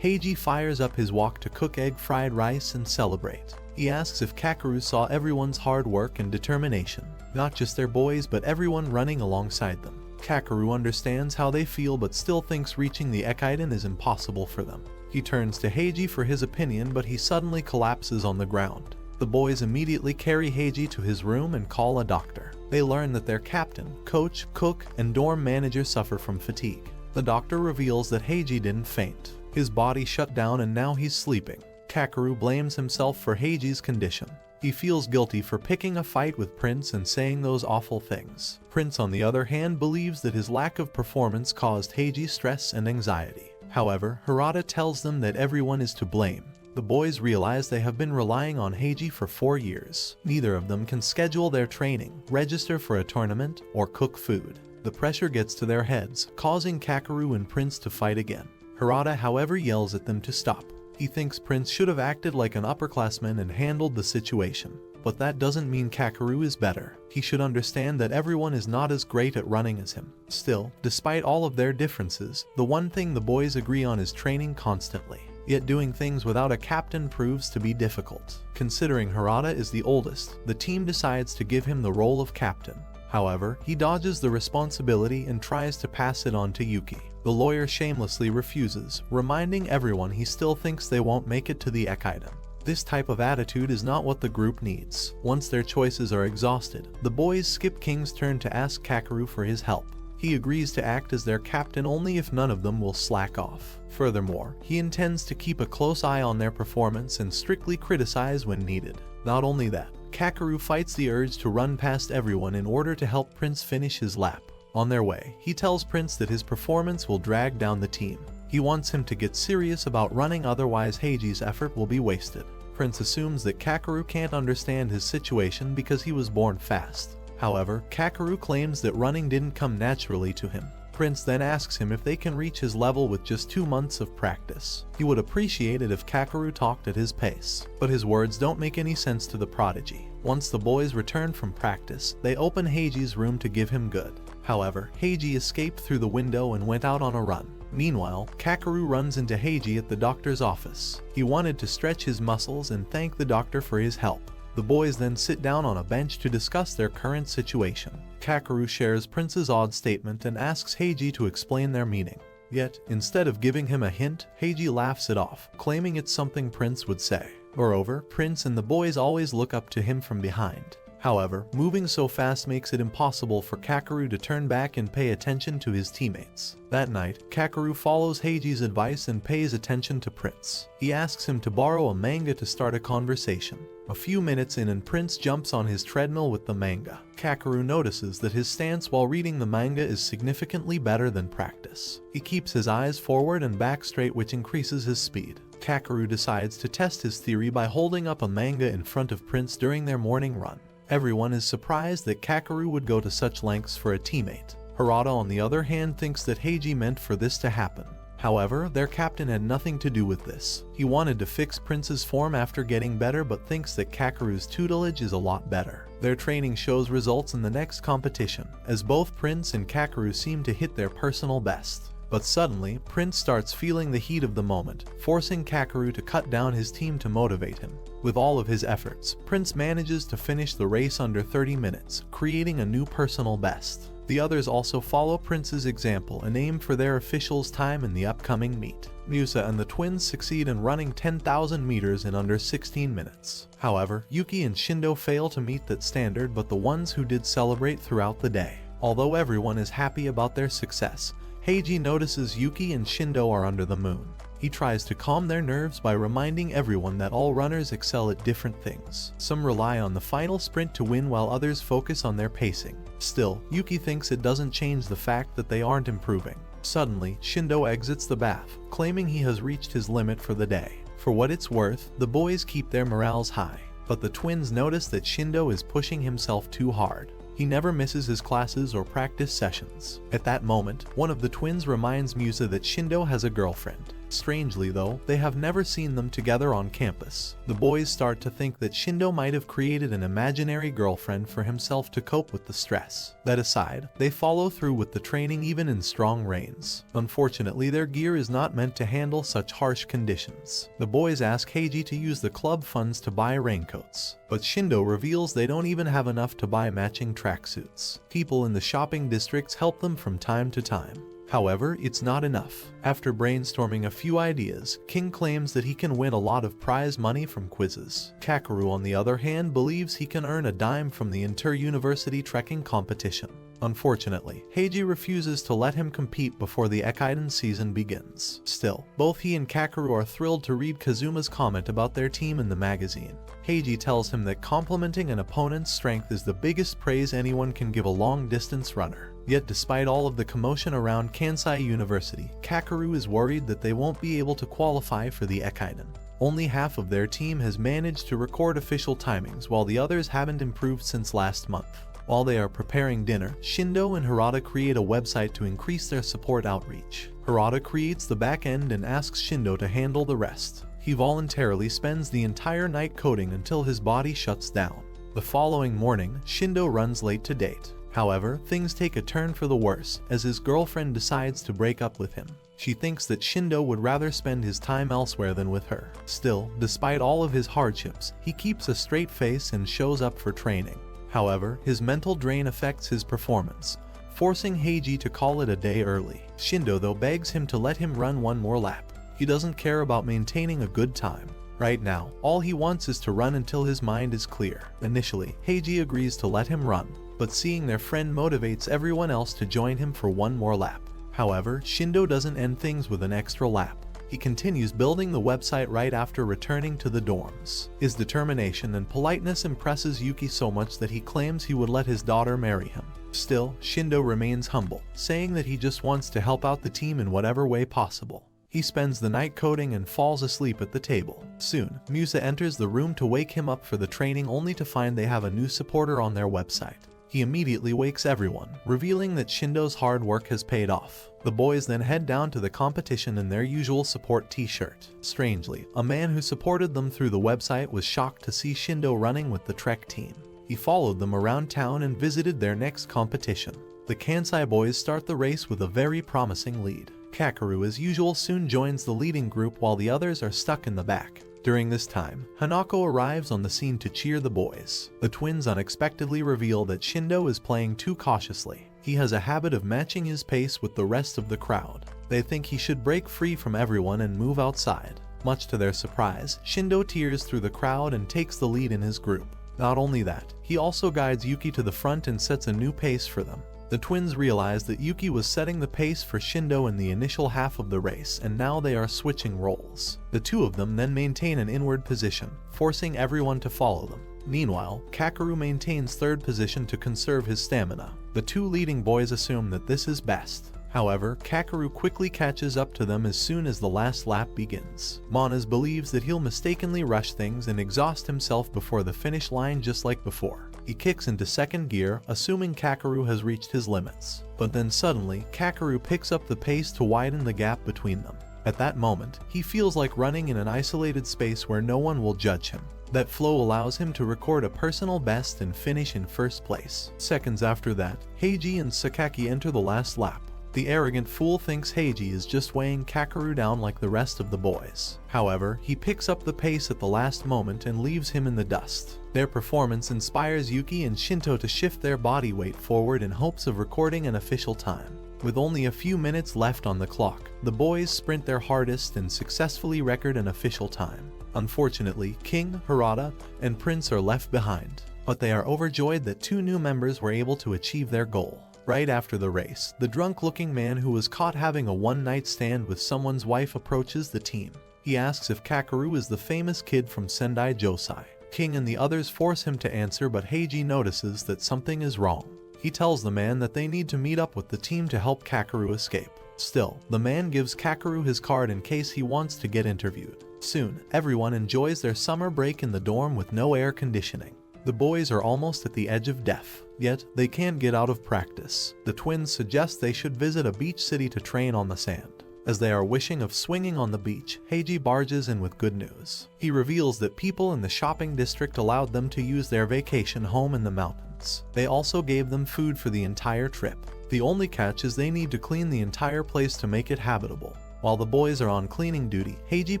Heiji fires up his wok to cook egg fried rice and celebrate. He asks if Kakeru saw everyone's hard work and determination, not just their boys but everyone running alongside them. Kakeru understands how they feel but still thinks reaching the Ekiden is impossible for them. He turns to Heiji for his opinion, but he suddenly collapses on the ground. The boys immediately carry Heiji to his room and call a doctor. They learn that their captain, coach, cook, and dorm manager suffer from fatigue. The doctor reveals that Heiji didn't faint. His body shut down and now he's sleeping. Kakeru blames himself for Heiji's condition. He feels guilty for picking a fight with Prince and saying those awful things. Prince, on the other hand, believes that his lack of performance caused Heiji stress and anxiety. However, Harada tells them that everyone is to blame. The boys realize they have been relying on Heiji for 4 years. Neither of them can schedule their training, register for a tournament, or cook food. The pressure gets to their heads, causing Kakeru and Prince to fight again. Harada, however, yells at them to stop. He thinks Prince should have acted like an upperclassman and handled the situation. But that doesn't mean Kakeru is better. He should understand that everyone is not as great at running as him. Still, despite all of their differences, the one thing the boys agree on is training constantly. Yet doing things without a captain proves to be difficult. Considering Harada is the oldest, the team decides to give him the role of captain. However, he dodges the responsibility and tries to pass it on to Yuki. The lawyer shamelessly refuses, reminding everyone he still thinks they won't make it to the Ekiden. This type of attitude is not what the group needs. Once their choices are exhausted, the boys skip King's turn to ask Kakeru for his help. He agrees to act as their captain only if none of them will slack off. Furthermore, he intends to keep a close eye on their performance and strictly criticize when needed. Not only that, Kakeru fights the urge to run past everyone in order to help Prince finish his lap. On their way, he tells Prince that his performance will drag down the team. He wants him to get serious about running, otherwise Heiji's effort will be wasted. Prince assumes that Kakeru can't understand his situation because he was born fast. However, Kakeru claims that running didn't come naturally to him. Prince then asks him if they can reach his level with just 2 months of practice. He would appreciate it if Kakeru talked at his pace, but his words don't make any sense to the prodigy. Once the boys return from practice, they open Heiji's room to give him good. However, Heiji escaped through the window and went out on a run. Meanwhile, Kakeru runs into Heiji at the doctor's office. He wanted to stretch his muscles and thank the doctor for his help. The boys then sit down on a bench to discuss their current situation. Kakeru shares Prince's odd statement and asks Heiji to explain their meaning. Yet, instead of giving him a hint, Heiji laughs it off, claiming it's something Prince would say. Moreover, Prince and the boys always look up to him from behind. However, moving so fast makes it impossible for Kakeru to turn back and pay attention to his teammates. That night, Kakeru follows Heiji's advice and pays attention to Prince. He asks him to borrow a manga to start a conversation. A few minutes in and Prince jumps on his treadmill with the manga. Kakeru notices that his stance while reading the manga is significantly better than practice. He keeps his eyes forward and back straight, which increases his speed. Kakeru decides to test his theory by holding up a manga in front of Prince during their morning run. Everyone is surprised that Kakeru would go to such lengths for a teammate. Harada, on the other hand, thinks that Heiji meant for this to happen. However, their captain had nothing to do with this. He wanted to fix Prince's form after getting better, but thinks that Kakeru's tutelage is a lot better. Their training shows results in the next competition, as both Prince and Kakeru seem to hit their personal best. But suddenly, Prince starts feeling the heat of the moment, forcing Kakeru to cut down his team to motivate him. With all of his efforts, Prince manages to finish the race under 30 minutes, creating a new personal best. The others also follow Prince's example and aim for their official's time in the upcoming meet. Musa and the twins succeed in running 10,000 meters in under 16 minutes. However, Yuki and Shindo fail to meet that standard, but the ones who did celebrate throughout the day. Although everyone is happy about their success, Heiji notices Yuki and Shindo are under the moon. He tries to calm their nerves by reminding everyone that all runners excel at different things. Some rely on the final sprint to win while others focus on their pacing. Still, Yuki thinks it doesn't change the fact that they aren't improving. Suddenly, Shindo exits the bath, claiming he has reached his limit for the day. For what it's worth, the boys keep their morales high. But the twins notice that Shindo is pushing himself too hard. He never misses his classes or practice sessions. At that moment, one of the twins reminds Musa that Shindo has a girlfriend. Strangely though, they have never seen them together on campus. The boys start to think that Shindo might have created an imaginary girlfriend for himself to cope with the stress. That aside, they follow through with the training even in strong rains. Unfortunately, their gear is not meant to handle such harsh conditions. The boys ask Heiji to use the club funds to buy raincoats, but Shindo reveals they don't even have enough to buy matching tracksuits. People in the shopping districts help them from time to time. However, it's not enough. After brainstorming a few ideas, King claims that he can win a lot of prize money from quizzes. Kakeru, on the other hand, believes he can earn a dime from the inter-university trekking competition. Unfortunately, Heiji refuses to let him compete before the Ekiden season begins. Still, both he and Kakeru are thrilled to read Kazuma's comment about their team in the magazine. Heiji tells him that complimenting an opponent's strength is the biggest praise anyone can give a long-distance runner. Yet despite all of the commotion around Kansai University, Kakeru is worried that they won't be able to qualify for the Ekiden. Only half of their team has managed to record official timings, while the others haven't improved since last month. While they are preparing dinner, Shindo and Harada create a website to increase their support outreach. Harada creates the back end and asks Shindo to handle the rest. He voluntarily spends the entire night coding until his body shuts down. The following morning, Shindo runs late to date. However, things take a turn for the worse as his girlfriend decides to break up with him. She thinks that Shindo would rather spend his time elsewhere than with her. Still, despite all of his hardships, he keeps a straight face and shows up for training. However, his mental drain affects his performance, forcing Heiji to call it a day early. Shindo though begs him to let him run one more lap. He doesn't care about maintaining a good time. Right now, all he wants is to run until his mind is clear. Initially, Heiji agrees to let him run, but seeing their friend motivates everyone else to join him for one more lap. However, Shindo doesn't end things with an extra lap. He continues building the website right after returning to the dorms. His determination and politeness impresses Yuki so much that he claims he would let his daughter marry him. Still, Shindo remains humble, saying that he just wants to help out the team in whatever way possible. He spends the night coding and falls asleep at the table. Soon, Musa enters the room to wake him up for the training only to find they have a new supporter on their website. He immediately wakes everyone, revealing that Shindo's hard work has paid off. The boys then head down to the competition in their usual support t-shirt. Strangely, a man who supported them through the website was shocked to see Shindo running with the Trek team. He followed them around town and visited their next competition. The Kansai boys start the race with a very promising lead. Kakeru as usual soon joins the leading group while the others are stuck in the back. During this time, Hanako arrives on the scene to cheer the boys. The twins unexpectedly reveal that Shindo is playing too cautiously. He has a habit of matching his pace with the rest of the crowd. They think he should break free from everyone and move outside. Much to their surprise, Shindo tears through the crowd and takes the lead in his group. Not only that, he also guides Yuki to the front and sets a new pace for them. The twins realize that Yuki was setting the pace for Shindo in the initial half of the race, and now they are switching roles. The two of them then maintain an inward position, forcing everyone to follow them. Meanwhile, Kakeru maintains third position to conserve his stamina. The two leading boys assume that this is best. However, Kakeru quickly catches up to them as soon as the last lap begins. Manas believes that he'll mistakenly rush things and exhaust himself before the finish line just like before. He kicks into second gear, assuming Kakeru has reached his limits. But then suddenly, Kakeru picks up the pace to widen the gap between them. At that moment, he feels like running in an isolated space where no one will judge him. That flow allows him to record a personal best and finish in first place. Seconds after that, Heiji and Sakaki enter the last lap. The arrogant fool thinks Heiji is just weighing Kakeru down like the rest of the boys. However, he picks up the pace at the last moment and leaves him in the dust. Their performance inspires Yuki and Shinto to shift their body weight forward in hopes of recording an official time. With only a few minutes left on the clock, the boys sprint their hardest and successfully record an official time. Unfortunately, King, Harada, and Prince are left behind, but they are overjoyed that two new members were able to achieve their goal. Right after the race, the drunk-looking man who was caught having a one-night stand with someone's wife approaches the team. He asks if Kakeru is the famous kid from Sendai Josei. King and the others force him to answer, but Heiji notices that something is wrong. He tells the man that they need to meet up with the team to help Kakeru escape. Still, the man gives Kakeru his card in case he wants to get interviewed. Soon, everyone enjoys their summer break in the dorm with no air conditioning. The boys are almost at the edge of death, yet they can't get out of practice. The twins suggest they should visit a beach city to train on the sand. As they are wishing of swinging on the beach, Heiji barges in with good news. He reveals that people in the shopping district allowed them to use their vacation home in the mountains. They also gave them food for the entire trip. The only catch is they need to clean the entire place to make it habitable. While the boys are on cleaning duty, Heiji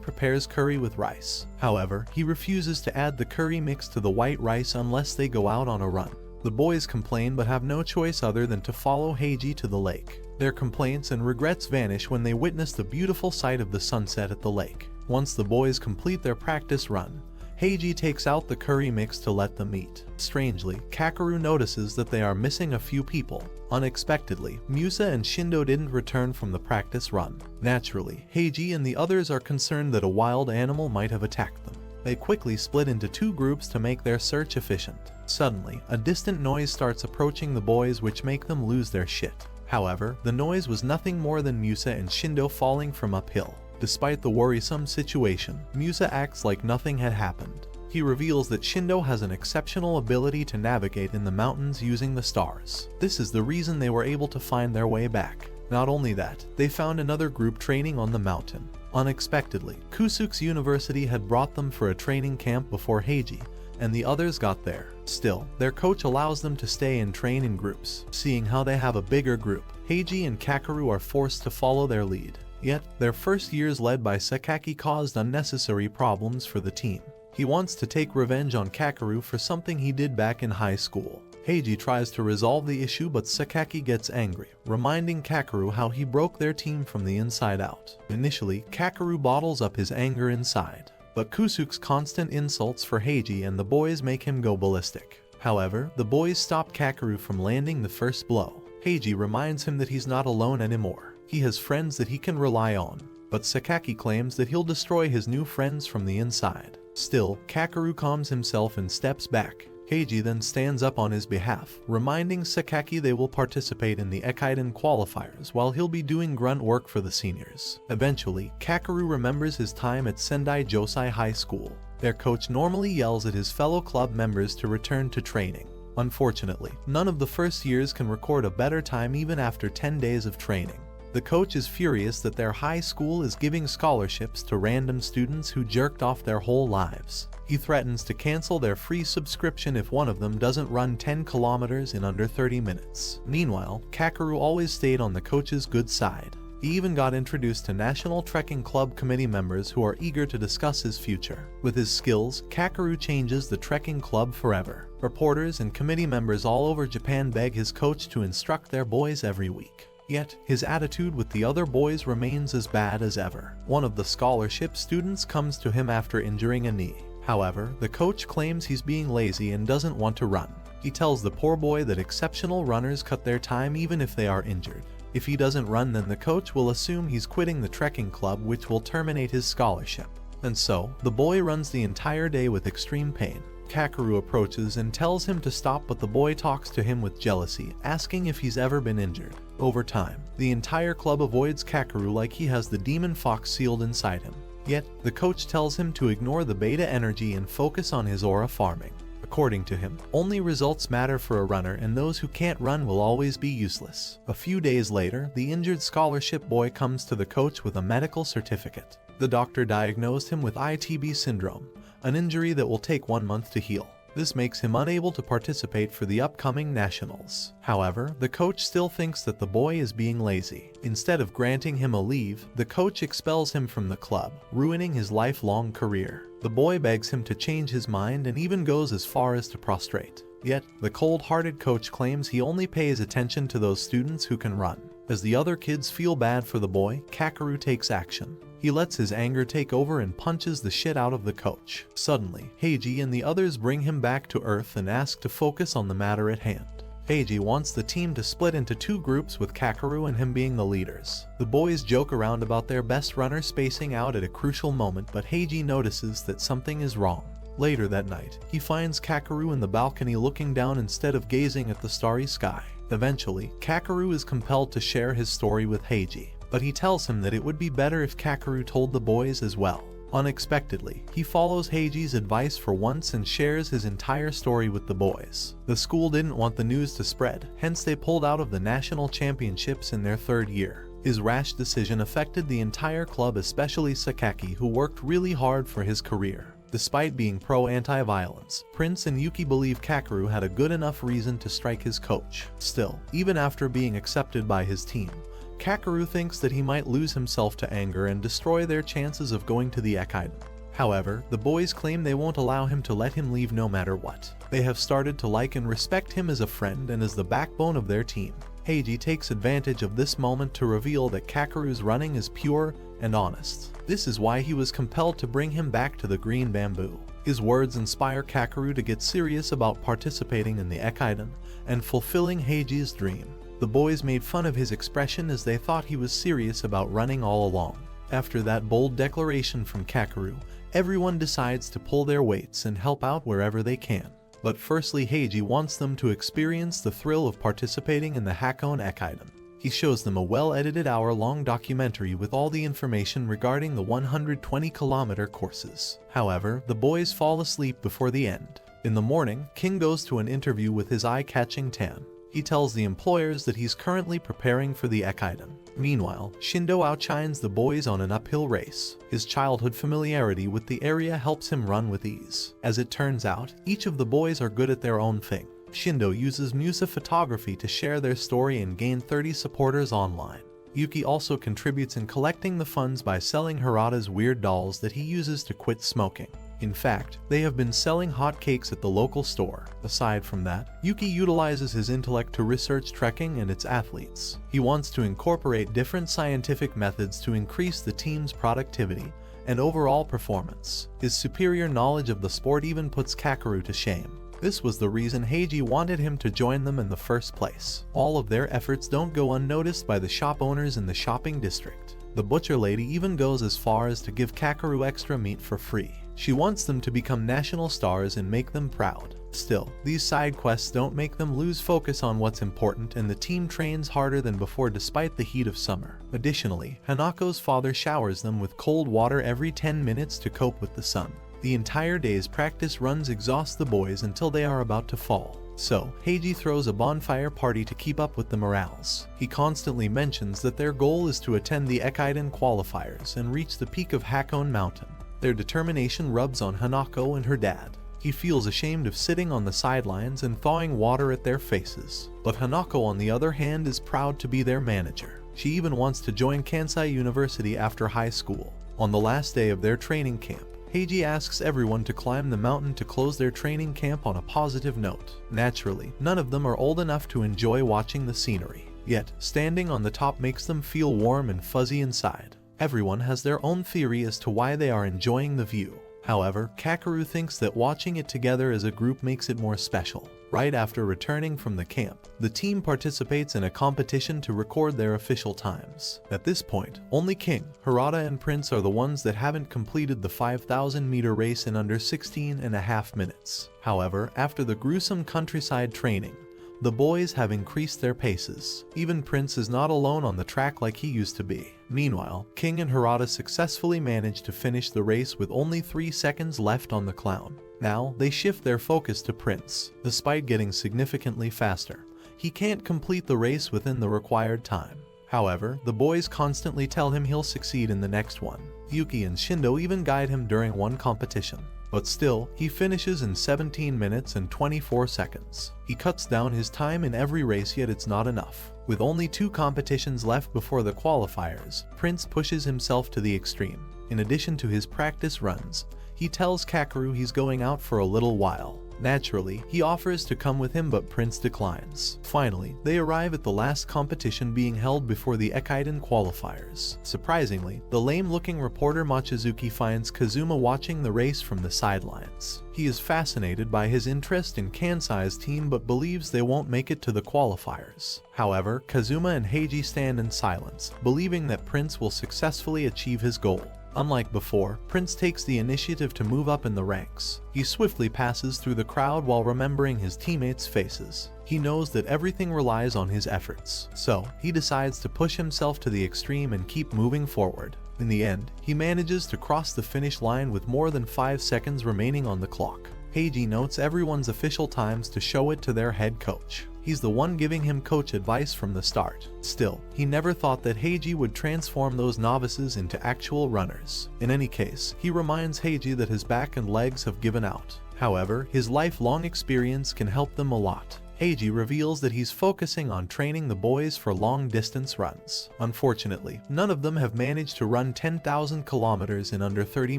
prepares curry with rice. However, he refuses to add the curry mix to the white rice unless they go out on a run. The boys complain but have no choice other than to follow Heiji to the lake. Their complaints and regrets vanish when they witness the beautiful sight of the sunset at the lake. Once the boys complete their practice run, Heiji takes out the curry mix to let them eat. Strangely, Kakeru notices that they are missing a few people. Unexpectedly, Musa and Shindo didn't return from the practice run. Naturally, Heiji and the others are concerned that a wild animal might have attacked them. They quickly split into two groups to make their search efficient. Suddenly, a distant noise starts approaching the boys, which make them lose their shit. However, the noise was nothing more than Musa and Shindo falling from uphill. Despite the worrisome situation, Musa acts like nothing had happened. He he reveals that Shindo has an exceptional ability to navigate in the mountains using the stars. This is the reason they were able to find their way back. Not only that, they found another group training on the mountain. Unexpectedly, Kusuke's university had brought them for a training camp before Heiji and the others got there. Still, their coach allows them to stay and train in groups. Seeing how they have a bigger group, Heiji and Kakeru are forced to follow their lead. Yet, their first years led by Sakaki caused unnecessary problems for the team. He wants to take revenge on Kakeru for something he did back in high school. Heiji tries to resolve the issue, but Sakaki gets angry, reminding Kakeru how he broke their team from the inside out. Initially, Kakeru bottles up his anger inside, but Kusuke's constant insults for Heiji and the boys make him go ballistic. However, the boys stop Kakeru from landing the first blow. Heiji reminds him that he's not alone anymore. He has friends that he can rely on, but Sakaki claims that he'll destroy his new friends from the inside. Still, Kakeru calms himself and steps back. Heiji then stands up on his behalf, reminding Sakaki they will participate in the Ekiden qualifiers while he'll be doing grunt work for the seniors. Eventually, Kakeru remembers his time at Sendai Josai High School. Their coach normally yells at his fellow club members to return to training. Unfortunately, none of the first years can record a better time even after 10 days of training. The coach is furious that their high school is giving scholarships to random students who jerked off their whole lives. He threatens to cancel their free subscription if one of them doesn't run 10 kilometers in under 30 minutes. Meanwhile, Kakeru always stayed on the coach's good side. He even got introduced to National Trekking Club committee members who are eager to discuss his future. With his skills, Kakeru changes the trekking club forever. Reporters and committee members all over Japan beg his coach to instruct their boys every week. Yet, his attitude with the other boys remains as bad as ever. One of the scholarship students comes to him after injuring a knee. However, the coach claims he's being lazy and doesn't want to run. He tells the poor boy that exceptional runners cut their time even if they are injured. If he doesn't run, then the coach will assume he's quitting the trekking club, which will terminate his scholarship. And so, the boy runs the entire day with extreme pain. Kakeru approaches and tells him to stop, but the boy talks to him with jealousy, asking if he's ever been injured. Over time, the entire club avoids Kakeru like he has the demon fox sealed inside him. Yet, the coach tells him to ignore the beta energy and focus on his aura farming. According to him, only results matter for a runner, and those who can't run will always be useless. A few days later, the injured scholarship boy comes to the coach with a medical certificate. The doctor diagnosed him with ITB syndrome, an injury that will take 1 month to heal. This makes him unable to participate for the upcoming nationals. However, the coach still thinks that the boy is being lazy. Instead of granting him a leave, the coach expels him from the club, ruining his lifelong career. The boy begs him to change his mind and even goes as far as to prostrate. Yet, the cold-hearted coach claims he only pays attention to those students who can run. As the other kids feel bad for the boy, Kakeru takes action. He lets his anger take over and punches the shit out of the coach. Suddenly, Heiji and the others bring him back to Earth and ask to focus on the matter at hand. Heiji wants the team to split into 2 groups, with Kakeru and him being the leaders. The boys joke around about their best runner spacing out at a crucial moment, but Heiji notices that something is wrong. Later that night, he finds Kakeru in the balcony looking down instead of gazing at the starry sky. Eventually, Kakeru is compelled to share his story with Heiji, but he tells him that it would be better if Kakeru told the boys as well. Unexpectedly, he follows Heiji's advice for once and shares his entire story with the boys. The school didn't want the news to spread, hence they pulled out of the national championships in their 3rd year. His rash decision affected the entire club, especially Sakaki, who worked really hard for his career. Despite being pro-anti-violence, Prince and Yuki believe Kakeru had a good enough reason to strike his coach. Still, even after being accepted by his team, Kakeru thinks that he might lose himself to anger and destroy their chances of going to the Ekiden. However, the boys claim they won't allow him to let him leave no matter what. They have started to like and respect him as a friend and as the backbone of their team. Heiji takes advantage of this moment to reveal that Kakeru's running is pure and honest. This is why he was compelled to bring him back to the green bamboo. His words inspire Kakeru to get serious about participating in the Ekiden and fulfilling Heiji's dream. The boys made fun of his expression as they thought he was serious about running all along. After that bold declaration from Kakeru, everyone decides to pull their weights and help out wherever they can. But firstly, Heiji wants them to experience the thrill of participating in the Hakone Ekiden. He shows them a well-edited hour-long documentary with all the information regarding the 120-kilometer courses. However, the boys fall asleep before the end. In the morning, King goes to an interview with his eye-catching tan. He tells the employers that he's currently preparing for the Ekiden. Meanwhile, Shindo outshines the boys on an uphill race. His childhood familiarity with the area helps him run with ease. As it turns out, each of the boys are good at their own thing. Shindo uses Musa photography to share their story and gain 30 supporters online. Yuki also contributes in collecting the funds by selling Harada's weird dolls that he uses to quit smoking. In fact, they have been selling hot cakes at the local store. Aside from that, Yuki utilizes his intellect to research trekking and its athletes. He wants to incorporate different scientific methods to increase the team's productivity and overall performance. His superior knowledge of the sport even puts Kakeru to shame. This was the reason Heiji wanted him to join them in the first place. All of their efforts don't go unnoticed by the shop owners in the shopping district. The butcher lady even goes as far as to give Kakeru extra meat for free. She wants them to become national stars and make them proud. Still, these side quests don't make them lose focus on what's important, and the team trains harder than before despite the heat of summer. Additionally, Hanako's father showers them with cold water every 10 minutes to cope with the sun. The entire day's practice runs exhaust the boys until they are about to fall. So, Heiji throws a bonfire party to keep up with the morales. He constantly mentions that their goal is to attend the Ekiden qualifiers and reach the peak of Hakone Mountain. Their determination rubs on Hanako and her dad. He feels ashamed of sitting on the sidelines and thawing water at their faces. But Hanako, on the other hand, is proud to be their manager. She even wants to join Kansai University after high school. On the last day of their training camp, Heiji asks everyone to climb the mountain to close their training camp on a positive note. Naturally, none of them are old enough to enjoy watching the scenery. Yet, standing on the top makes them feel warm and fuzzy inside. Everyone has their own theory as to why they are enjoying the view. However, Kakeru thinks that watching it together as a group makes it more special. Right after returning from the camp, the team participates in a competition to record their official times. At this point, only King, Harada, and Prince are the ones that haven't completed the 5,000-meter race in under 16.5 minutes. However, after the gruesome countryside training, the boys have increased their paces. Even Prince is not alone on the track like he used to be. Meanwhile, King and Harada successfully manage to finish the race with only 3 seconds left on the clown. Now, they shift their focus to Prince. Despite getting significantly faster, he can't complete the race within the required time. However, the boys constantly tell him he'll succeed in the next one. Yuki and Shindo even guide him during one competition. But still, he finishes in 17 minutes and 24 seconds. He cuts down his time in every race, yet it's not enough. With only 2 competitions left before the qualifiers, Prince pushes himself to the extreme. In addition to his practice runs, he tells Kakeru he's going out for a little while. Naturally, he offers to come with him, but Prince declines. Finally, they arrive at the last competition being held before the Ekiden qualifiers. Surprisingly, the lame-looking reporter Mochizuki finds Kazuma watching the race from the sidelines. He is fascinated by his interest in Kansai's team but believes they won't make it to the qualifiers. However, Kazuma and Heiji stand in silence, believing that Prince will successfully achieve his goal. Unlike before, Prince takes the initiative to move up in the ranks. He swiftly passes through the crowd while remembering his teammates' faces. He knows that everything relies on his efforts, so he decides to push himself to the extreme and keep moving forward. In the end, he manages to cross the finish line with more than 5 seconds remaining on the clock. Heiji notes everyone's official times to show it to their head coach. He's the one giving him coach advice from the start. Still, he never thought that Heiji would transform those novices into actual runners. In any case, he reminds Heiji that his back and legs have given out. However, his lifelong experience can help them a lot. Heiji reveals that he's focusing on training the boys for long-distance runs. Unfortunately, none of them have managed to run 10,000 kilometers in under 30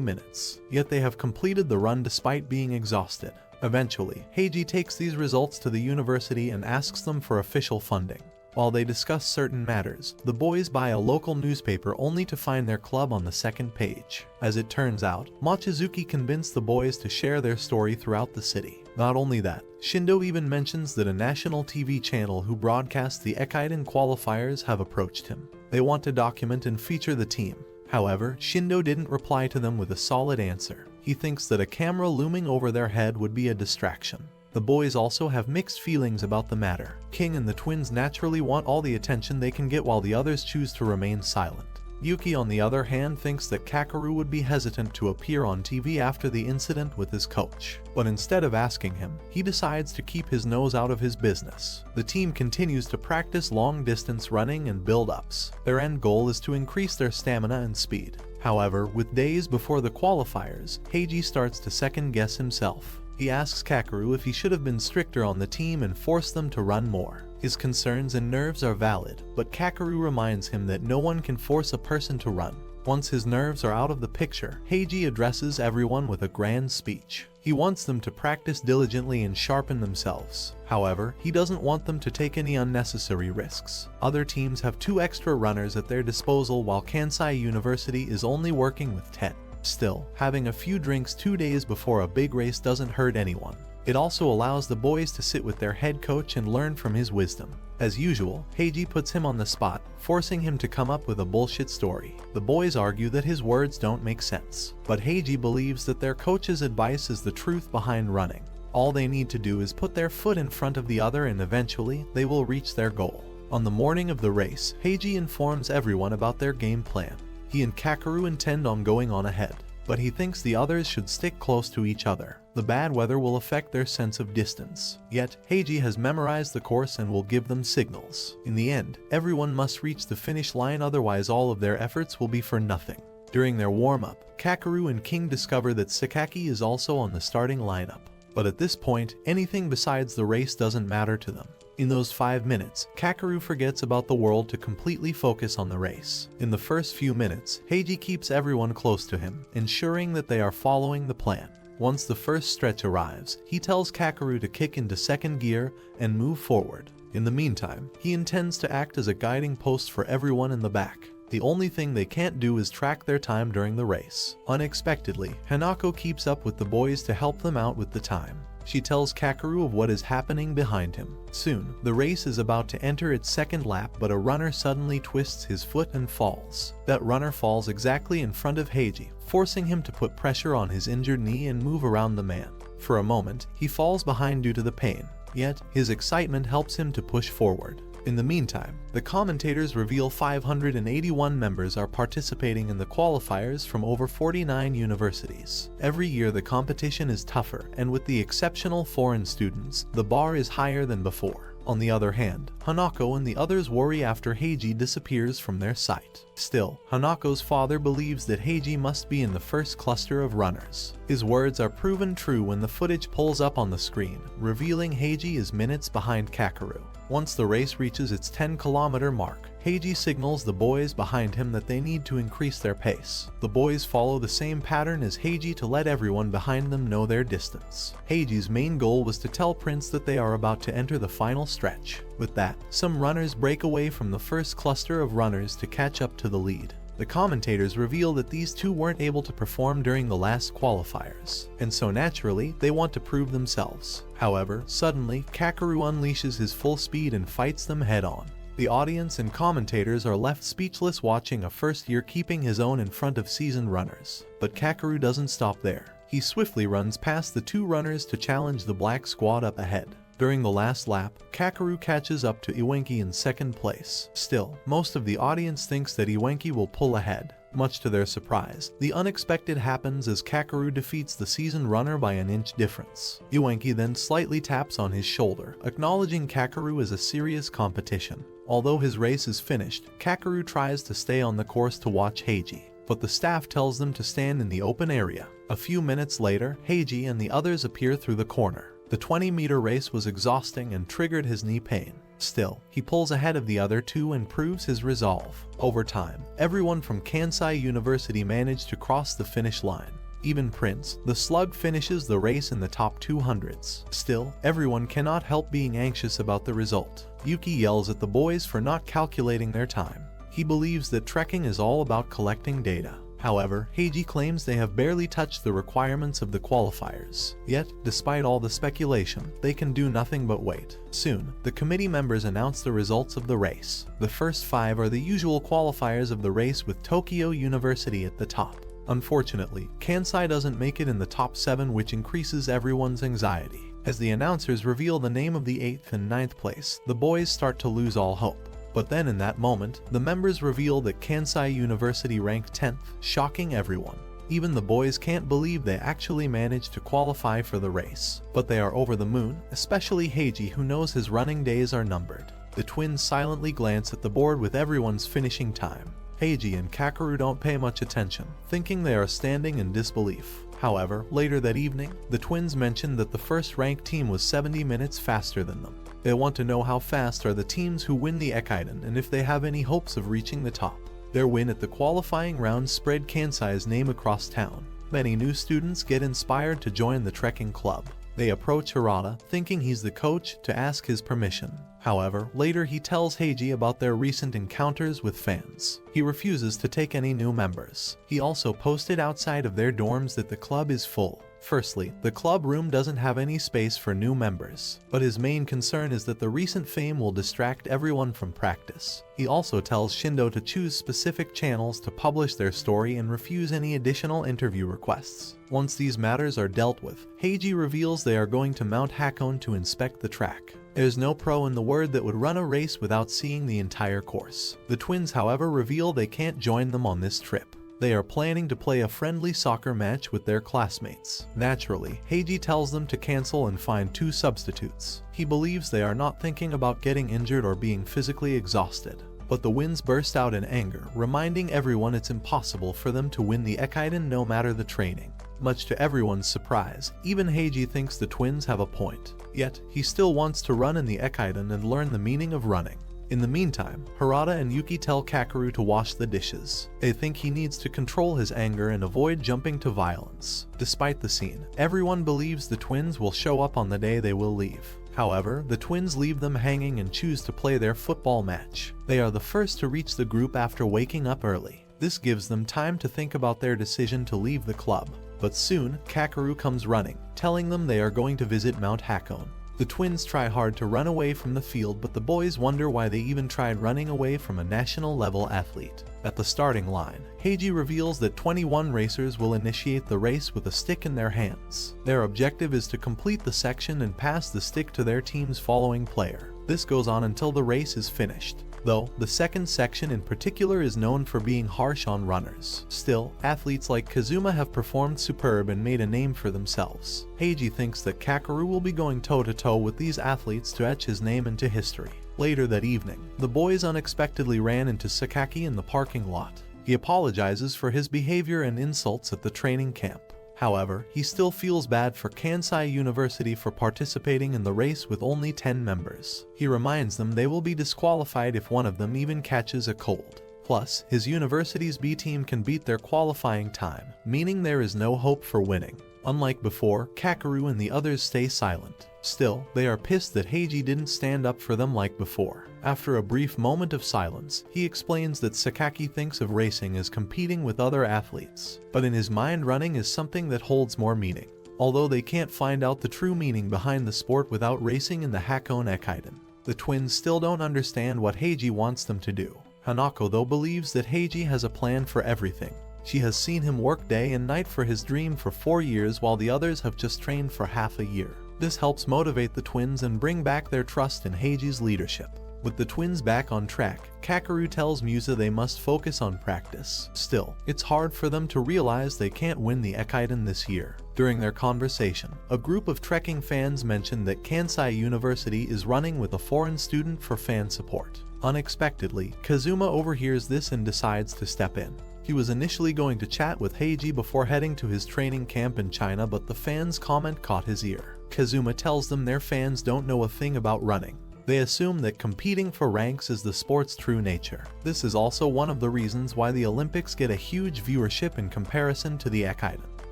minutes. Yet they have completed the run despite being exhausted. Eventually, Heiji takes these results to the university and asks them for official funding. While they discuss certain matters, the boys buy a local newspaper only to find their club on the second page. As it turns out, Mochizuki convinced the boys to share their story throughout the city. Not only that, Shindo even mentions that a national TV channel who broadcasts the Ekiden qualifiers have approached him. They want to document and feature the team. However, Shindo didn't reply to them with a solid answer. He thinks that a camera looming over their head would be a distraction. The boys also have mixed feelings about the matter. King and the twins naturally want all the attention they can get while the others choose to remain silent. Yuki, on the other hand, thinks that Kakeru would be hesitant to appear on TV after the incident with his coach. But instead of asking him, he decides to keep his nose out of his business. The team continues to practice long-distance running and build-ups. Their end goal is to increase their stamina and speed. However, with days before the qualifiers, Heiji starts to second-guess himself. He asks Kakeru if he should have been stricter on the team and forced them to run more. His concerns and nerves are valid, but Kakeru reminds him that no one can force a person to run. Once his nerves are out of the picture, Heiji addresses everyone with a grand speech. He wants them to practice diligently and sharpen themselves. However, he doesn't want them to take any unnecessary risks. Other teams have 2 extra runners at their disposal while Kansai University is only working with 10. Still, having a few drinks 2 days before a big race doesn't hurt anyone. It also allows the boys to sit with their head coach and learn from his wisdom. As usual, Heiji puts him on the spot, forcing him to come up with a bullshit story. The boys argue that his words don't make sense, but Heiji believes that their coach's advice is the truth behind running. All they need to do is put their foot in front of the other and eventually they will reach their goal. On the morning of the race, Heiji informs everyone about their game plan. He and Kakeru intend on going on ahead, but he thinks the others should stick close to each other. The bad weather will affect their sense of distance. Yet, Heiji has memorized the course and will give them signals. In the end, everyone must reach the finish line, otherwise all of their efforts will be for nothing. During their warm-up, Kakeru and King discover that Sakaki is also on the starting lineup. But at this point, anything besides the race doesn't matter to them. In those 5 minutes, Kakeru forgets about the world to completely focus on the race. In the first few minutes, Heiji keeps everyone close to him, ensuring that they are following the plan. Once the first stretch arrives, he tells Kakeru to kick into second gear and move forward. In the meantime, he intends to act as a guiding post for everyone in the back. The only thing they can't do is track their time during the race. Unexpectedly, Hanako keeps up with the boys to help them out with the time. She tells Kakeru of what is happening behind him. Soon, the race is about to enter its second lap, but a runner suddenly twists his foot and falls. That runner falls exactly in front of Heiji, forcing him to put pressure on his injured knee and move around the man. For a moment, he falls behind due to the pain, yet his excitement helps him to push forward. In the meantime, the commentators reveal 581 members are participating in the qualifiers from over 49 universities. Every year the competition is tougher, and with the exceptional foreign students, the bar is higher than before. On the other hand, Hanako and the others worry after Heiji disappears from their sight. Still, Hanako's father believes that Heiji must be in the first cluster of runners. His words are proven true when the footage pulls up on the screen, revealing Heiji is minutes behind Kakeru. Once the race reaches its 10-kilometer mark, Heiji signals the boys behind him that they need to increase their pace. The boys follow the same pattern as Heiji to let everyone behind them know their distance. Heiji's main goal was to tell Prince that they are about to enter the final stretch. With that, some runners break away from the first cluster of runners to catch up to the lead. The commentators reveal that these two weren't able to perform during the last qualifiers, and so naturally, they want to prove themselves. However, suddenly, Kakeru unleashes his full speed and fights them head-on. The audience and commentators are left speechless watching a first-year keeping his own in front of seasoned runners. But Kakeru doesn't stop there. He swiftly runs past the two runners to challenge the black squad up ahead. During the last lap, Kakeru catches up to Iwenki in second place. Still, most of the audience thinks that Iwenki will pull ahead. Much to their surprise, the unexpected happens as Kakeru defeats the seasoned runner by an inch difference. Iwenki then slightly taps on his shoulder, acknowledging Kakeru as a serious competition. Although his race is finished, Kakeru tries to stay on the course to watch Heiji, but the staff tells them to stand in the open area. A few minutes later, Heiji and the others appear through the corner. The 20-meter race was exhausting and triggered his knee pain. Still, he pulls ahead of the other two and proves his resolve. Over time, everyone from Kansai University managed to cross the finish line. Even Prince, the slug, finishes the race in the top 200s. Still, everyone cannot help being anxious about the result. Yuki yells at the boys for not calculating their time. He believes that trekking is all about collecting data. However, Heiji claims they have barely touched the requirements of the qualifiers. Yet, despite all the speculation, they can do nothing but wait. Soon, the committee members announce the results of the race. The first 5 are the usual qualifiers of the race, with Tokyo University at the top. Unfortunately, Kansai doesn't make it in the top 7, which increases everyone's anxiety. As the announcers reveal the name of the 8th and 9th place, the boys start to lose all hope. But then in that moment, the members reveal that Kansai University ranked 10th, shocking everyone. Even the boys can't believe they actually managed to qualify for the race. But they are over the moon, especially Heiji, who knows his running days are numbered. The twins silently glance at the board with everyone's finishing time. Heiji and Kakeru don't pay much attention, thinking they are standing in disbelief. However, later that evening, the twins mention that the first-ranked team was 70 minutes faster than them. They want to know how fast are the teams who win the Ekiden and if they have any hopes of reaching the top. Their win at the qualifying round spread Kansai's name across town. Many new students get inspired to join the trekking club. They approach Harada, thinking he's the coach, to ask his permission. However, later he tells Heiji about their recent encounters with fans. He refuses to take any new members. He also posted outside of their dorms that the club is full. Firstly, the club room doesn't have any space for new members, but his main concern is that the recent fame will distract everyone from practice. He also tells Shindo to choose specific channels to publish their story and refuse any additional interview requests. Once these matters are dealt with, Heiji reveals they are going to Mount Hakone to inspect the track. There's no pro in the world that would run a race without seeing the entire course. The twins, however, reveal they can't join them on this trip. They are planning to play a friendly soccer match with their classmates. Naturally, Heiji tells them to cancel and find 2 substitutes. He believes they are not thinking about getting injured or being physically exhausted. But the winds burst out in anger, reminding everyone it's impossible for them to win the Ekiden no matter the training. Much to everyone's surprise, even Heiji thinks the twins have a point. Yet, he still wants to run in the Ekiden and learn the meaning of running. In the meantime, Harada and Yuki tell Kakeru to wash the dishes. They think he needs to control his anger and avoid jumping to violence. Despite the scene, everyone believes the twins will show up on the day they will leave. However, the twins leave them hanging and choose to play their football match. They are the first to reach the group after waking up early. This gives them time to think about their decision to leave the club. But soon, Kakeru comes running, telling them they are going to visit Mount Hakone. The twins try hard to run away from the field, but the boys wonder why they even tried running away from a national-level athlete. At the starting line, Heiji reveals that 21 racers will initiate the race with a stick in their hands. Their objective is to complete the section and pass the stick to their team's following player. This goes on until the race is finished. Though, the second section in particular is known for being harsh on runners. Still, athletes like Kazuma have performed superb and made a name for themselves. Heiji thinks that Kakeru will be going toe-to-toe with these athletes to etch his name into history. Later that evening, the boys unexpectedly ran into Sakaki in the parking lot. He apologizes for his behavior and insults at the training camp. However, he still feels bad for Kansai University for participating in the race with only 10 members. He reminds them they will be disqualified if one of them even catches a cold. Plus, his university's B team can beat their qualifying time, meaning there is no hope for winning. Unlike before, Kakeru and the others stay silent. Still, they are pissed that Heiji didn't stand up for them like before. After a brief moment of silence, he explains that Sakaki thinks of racing as competing with other athletes, but in his mind running is something that holds more meaning. Although they can't find out the true meaning behind the sport without racing in the Hakone Ekiden, the twins still don't understand what Heiji wants them to do. Hanako though believes that Heiji has a plan for everything. She has seen him work day and night for his dream for 4 years while the others have just trained for half a year. This helps motivate the twins and bring back their trust in Heiji's leadership. With the twins back on track, Kakeru tells Musa they must focus on practice. Still, it's hard for them to realize they can't win the Ekiden this year. During their conversation, a group of trekking fans mention that Kansai University is running with a foreign student for fan support. Unexpectedly, Kazuma overhears this and decides to step in. He was initially going to chat with Heiji before heading to his training camp in China, but the fans' comment caught his ear. Kazuma tells them their fans don't know a thing about running. They assume that competing for ranks is the sport's true nature. This is also one of the reasons why the Olympics get a huge viewership in comparison to the Ekiden.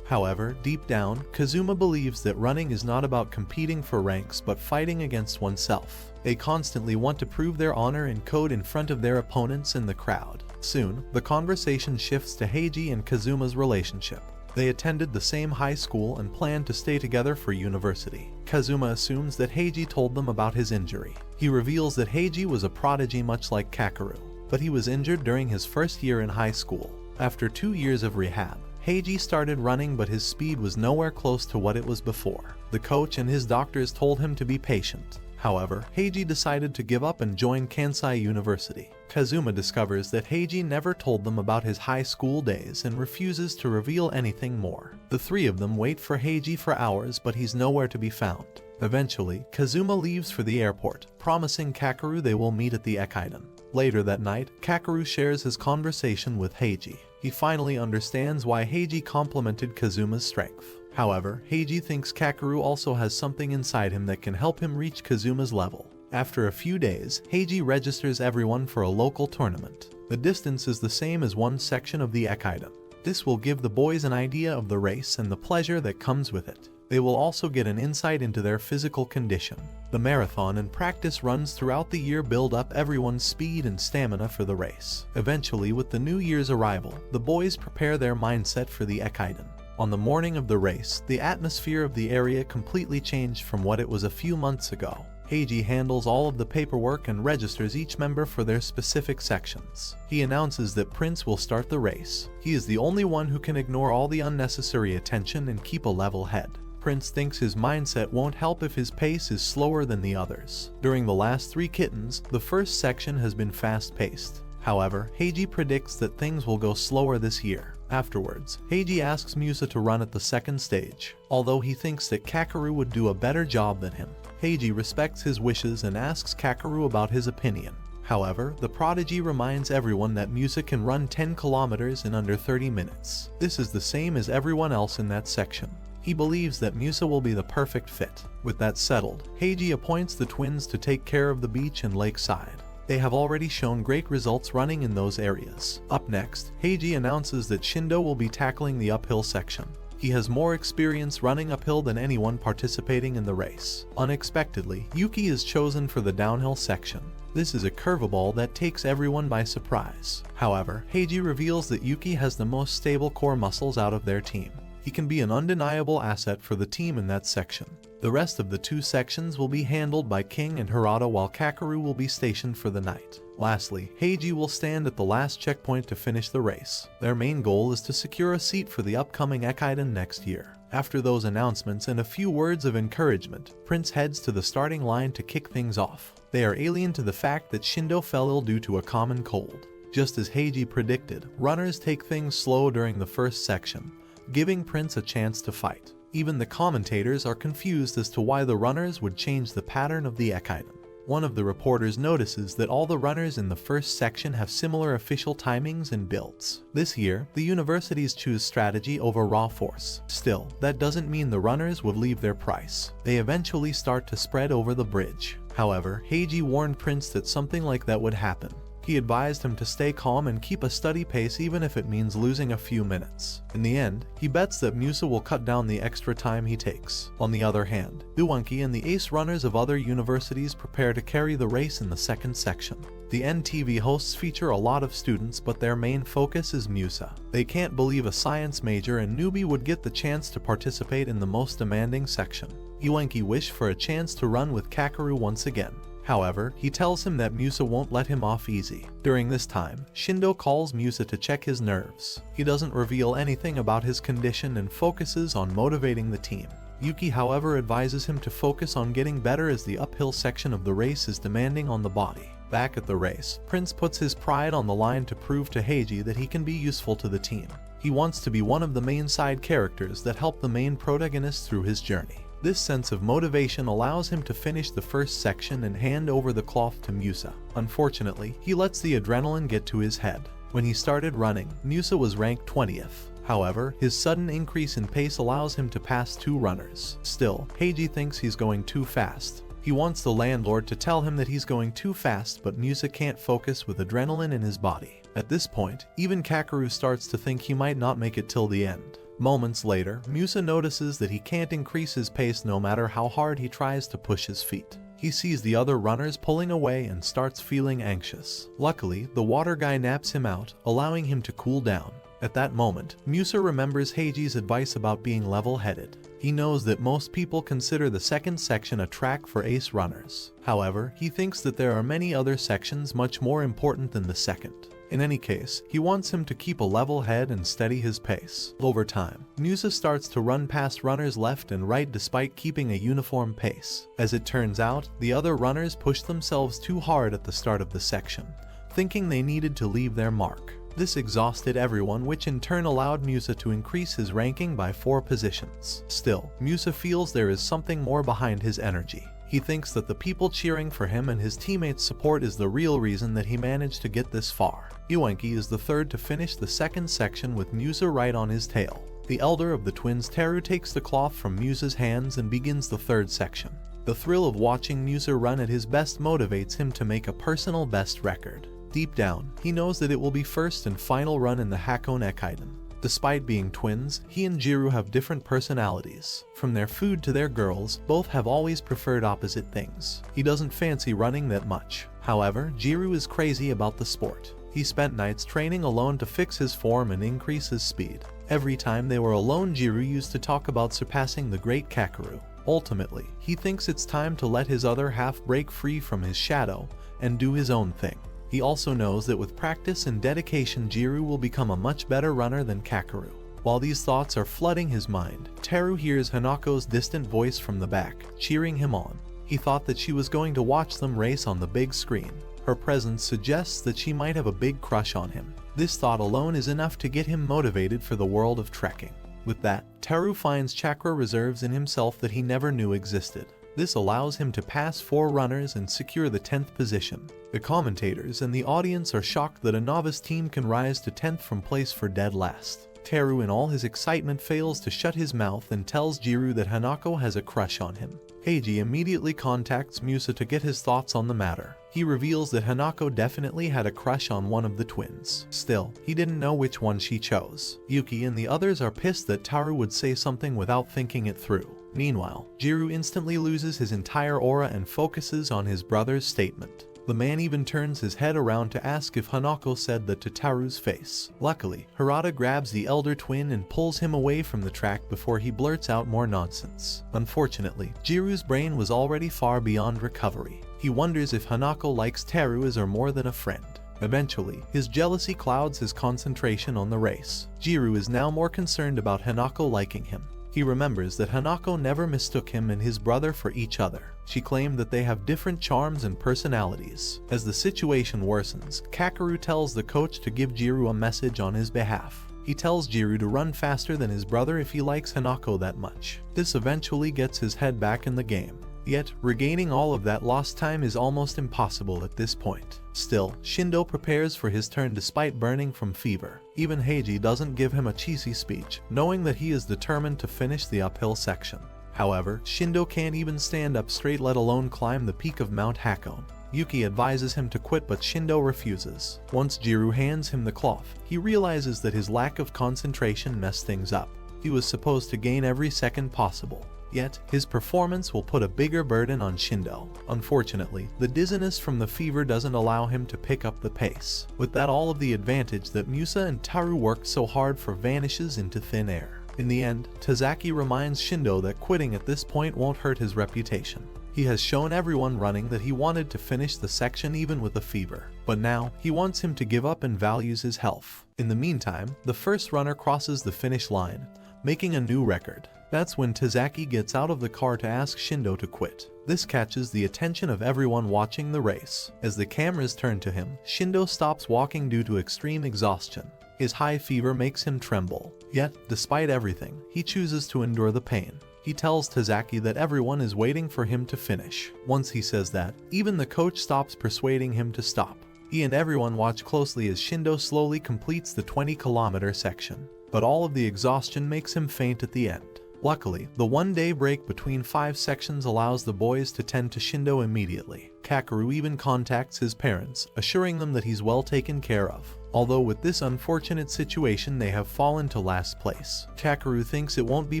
However, deep down, Kazuma believes that running is not about competing for ranks but fighting against oneself. They constantly want to prove their honor and code in front of their opponents in the crowd. Soon, the conversation shifts to Heiji and Kazuma's relationship. They attended the same high school and planned to stay together for university. Kazuma assumes that Heiji told them about his injury. He reveals that Heiji was a prodigy much like Kakeru, but he was injured during his first year in high school. After 2 years of rehab, Heiji started running, but his speed was nowhere close to what it was before. The coach and his doctors told him to be patient. However, Heiji decided to give up and join Kansai University. Kazuma discovers that Heiji never told them about his high school days and refuses to reveal anything more. The three of them wait for Heiji for hours, but he's nowhere to be found. Eventually, Kazuma leaves for the airport, promising Kakeru they will meet at the Ekiden. Later that night, Kakeru shares his conversation with Heiji. He finally understands why Heiji complimented Kazuma's strength. However, Heiji thinks Kakeru also has something inside him that can help him reach Kazuma's level. After a few days, Heiji registers everyone for a local tournament. The distance is the same as one section of the Ekiden. This will give the boys an idea of the race and the pleasure that comes with it. They will also get an insight into their physical condition. The marathon and practice runs throughout the year build up everyone's speed and stamina for the race. Eventually, with the new year's arrival, the boys prepare their mindset for the Ekiden. On the morning of the race, the atmosphere of the area completely changed from what it was a few months ago. Heiji handles all of the paperwork and registers each member for their specific sections. He announces that Prince will start the race. He is the only one who can ignore all the unnecessary attention and keep a level head. Prince thinks his mindset won't help if his pace is slower than the others. During the last 3 kittens, the first section has been fast-paced. However, Heiji predicts that things will go slower this year. Afterwards, Heiji asks Musa to run at the second stage, although he thinks that Kakeru would do a better job than him. Heiji respects his wishes and asks Kakeru about his opinion. However, the prodigy reminds everyone that Musa can run 10 kilometers in under 30 minutes. This is the same as everyone else in that section. He believes that Musa will be the perfect fit. With that settled, Heiji appoints the twins to take care of the beach and lakeside. They have already shown great results running in those areas. Up next, Heiji announces that Shindo will be tackling the uphill section. He has more experience running uphill than anyone participating in the race. Unexpectedly, Yuki is chosen for the downhill section. This is a curveball that takes everyone by surprise. However, Heiji reveals that Yuki has the most stable core muscles out of their team. He can be an undeniable asset for the team in that section. The rest of the 2 sections will be handled by King and Hirata, while Kakeru will be stationed for the night. Lastly, Heiji will stand at the last checkpoint to finish the race. Their main goal is to secure a seat for the upcoming Ekiden next year. After those announcements and a few words of encouragement, Prince heads to the starting line to kick things off. They are alien to the fact that Shindo fell ill due to a common cold. Just as Heiji predicted, runners take things slow during the first section, giving Prince a chance to fight. Even the commentators are confused as to why the runners would change the pattern of the Ekiden. One of the reporters notices that all the runners in the first section have similar official timings and builds. This year, the universities choose strategy over raw force. Still, that doesn't mean the runners would leave their price. They eventually start to spread over the bridge. However, Heiji warned Prince that something like that would happen. He advised him to stay calm and keep a steady pace even if it means losing a few minutes. In the end, he bets that Musa will cut down the extra time he takes. On the other hand, Uwanki and the ace runners of other universities prepare to carry the race in the second section. The NTV hosts feature a lot of students, but their main focus is Musa. They can't believe a science major and newbie would get the chance to participate in the most demanding section. Uwanki wished for a chance to run with Kakeru once again. However, he tells him that Musa won't let him off easy. During this time, Shindo calls Musa to check his nerves. He doesn't reveal anything about his condition and focuses on motivating the team. Yuki, however, advises him to focus on getting better as the uphill section of the race is demanding on the body. Back at the race, Prince puts his pride on the line to prove to Heiji that he can be useful to the team. He wants to be one of the main side characters that help the main protagonist through his journey. This sense of motivation allows him to finish the first section and hand over the cloth to Musa. Unfortunately, he lets the adrenaline get to his head. When he started running, Musa was ranked 20th. However, his sudden increase in pace allows him to pass 2 runners. Still, Heiji thinks he's going too fast. He wants the landlord to tell him that he's going too fast, but Musa can't focus with adrenaline in his body. At this point, even Kakeru starts to think he might not make it till the end. Moments later, Musa notices that he can't increase his pace no matter how hard he tries to push his feet. He sees the other runners pulling away and starts feeling anxious. Luckily, the water guy naps him out, allowing him to cool down. At that moment, Musa remembers Heiji's advice about being level-headed. He knows that most people consider the second section a track for ace runners. However, he thinks that there are many other sections much more important than the second. In any case, he wants him to keep a level head and steady his pace. Over time, Musa starts to run past runners left and right despite keeping a uniform pace. As it turns out, the other runners pushed themselves too hard at the start of the section, thinking they needed to leave their mark. This exhausted everyone, which in turn allowed Musa to increase his ranking by 4 positions. Still, Musa feels there is something more behind his energy. He thinks that the people cheering for him and his teammates' support is the real reason that he managed to get this far. Iwanki is the third to finish the second section with Musa right on his tail. The elder of the twins, Teru, takes the cloth from Musa's hands and begins the third section. The thrill of watching Musa run at his best motivates him to make a personal best record. Deep down, he knows that it will be first and final run in the Hakone Ekiden. Despite being twins, he and Jiru have different personalities. From their food to their girls, both have always preferred opposite things. He doesn't fancy running that much. However, Jiru is crazy about the sport. He spent nights training alone to fix his form and increase his speed. Every time they were alone, Jiru used to talk about surpassing the great Kakeru. Ultimately, he thinks it's time to let his other half break free from his shadow and do his own thing. He also knows that with practice and dedication, Jiru will become a much better runner than Kakeru. While these thoughts are flooding his mind, Teru hears Hanako's distant voice from the back, cheering him on. He thought that she was going to watch them race on the big screen. Her presence suggests that she might have a big crush on him. This thought alone is enough to get him motivated for the world of trekking. With that, Teru finds chakra reserves in himself that he never knew existed. This allows him to pass 4 runners and secure the 10th position. The commentators and the audience are shocked that a novice team can rise to 10th from place for dead last. Teru, in all his excitement, fails to shut his mouth and tells Jiru that Hanako has a crush on him. Heiji immediately contacts Musa to get his thoughts on the matter. He reveals that Hanako definitely had a crush on one of the twins. Still, he didn't know which one she chose. Yuki and the others are pissed that Teru would say something without thinking it through. Meanwhile, Jiru instantly loses his entire aura and focuses on his brother's statement. The man even turns his head around to ask if Hanako said that to Teru's face. Luckily, Harada grabs the elder twin and pulls him away from the track before he blurts out more nonsense. Unfortunately, Jiru's brain was already far beyond recovery. He wonders if Hanako likes Teru as or more than a friend. Eventually, his jealousy clouds his concentration on the race. Jiru is now more concerned about Hanako liking him. He remembers that Hanako never mistook him and his brother for each other. She claimed that they have different charms and personalities. As the situation worsens, Kakeru tells the coach to give Jiru a message on his behalf. He tells Jiru to run faster than his brother if he likes Hanako that much. This eventually gets his head back in the game. Yet, regaining all of that lost time is almost impossible at this point. Still, Shindo prepares for his turn despite burning from fever. Even Heiji doesn't give him a cheesy speech, knowing that he is determined to finish the uphill section. However, Shindo can't even stand up straight, let alone climb the peak of Mount Hakone. Yuki advises him to quit, but Shindo refuses. Once Jiru hands him the cloth, he realizes that his lack of concentration messed things up. He was supposed to gain every second possible. Yet, his performance will put a bigger burden on Shindo. Unfortunately, the dizziness from the fever doesn't allow him to pick up the pace. With that, all of the advantage that Musa and Teru worked so hard for vanishes into thin air. In the end, Tazaki reminds Shindo that quitting at this point won't hurt his reputation. He has shown everyone running that he wanted to finish the section even with a fever. But now, he wants him to give up and values his health. In the meantime, the first runner crosses the finish line, making a new record. That's when Tazaki gets out of the car to ask Shindo to quit. This catches the attention of everyone watching the race. As the cameras turn to him, Shindo stops walking due to extreme exhaustion. His high fever makes him tremble. Yet, despite everything, he chooses to endure the pain. He tells Tazaki that everyone is waiting for him to finish. Once he says that, even the coach stops persuading him to stop. He and everyone watch closely as Shindo slowly completes the 20-kilometer section. But all of the exhaustion makes him faint at the end. Luckily, the one-day break between 5 sections allows the boys to tend to Shindo immediately. Kakeru even contacts his parents, assuring them that he's well taken care of. Although with this unfortunate situation they have fallen to last place. Kakeru thinks it won't be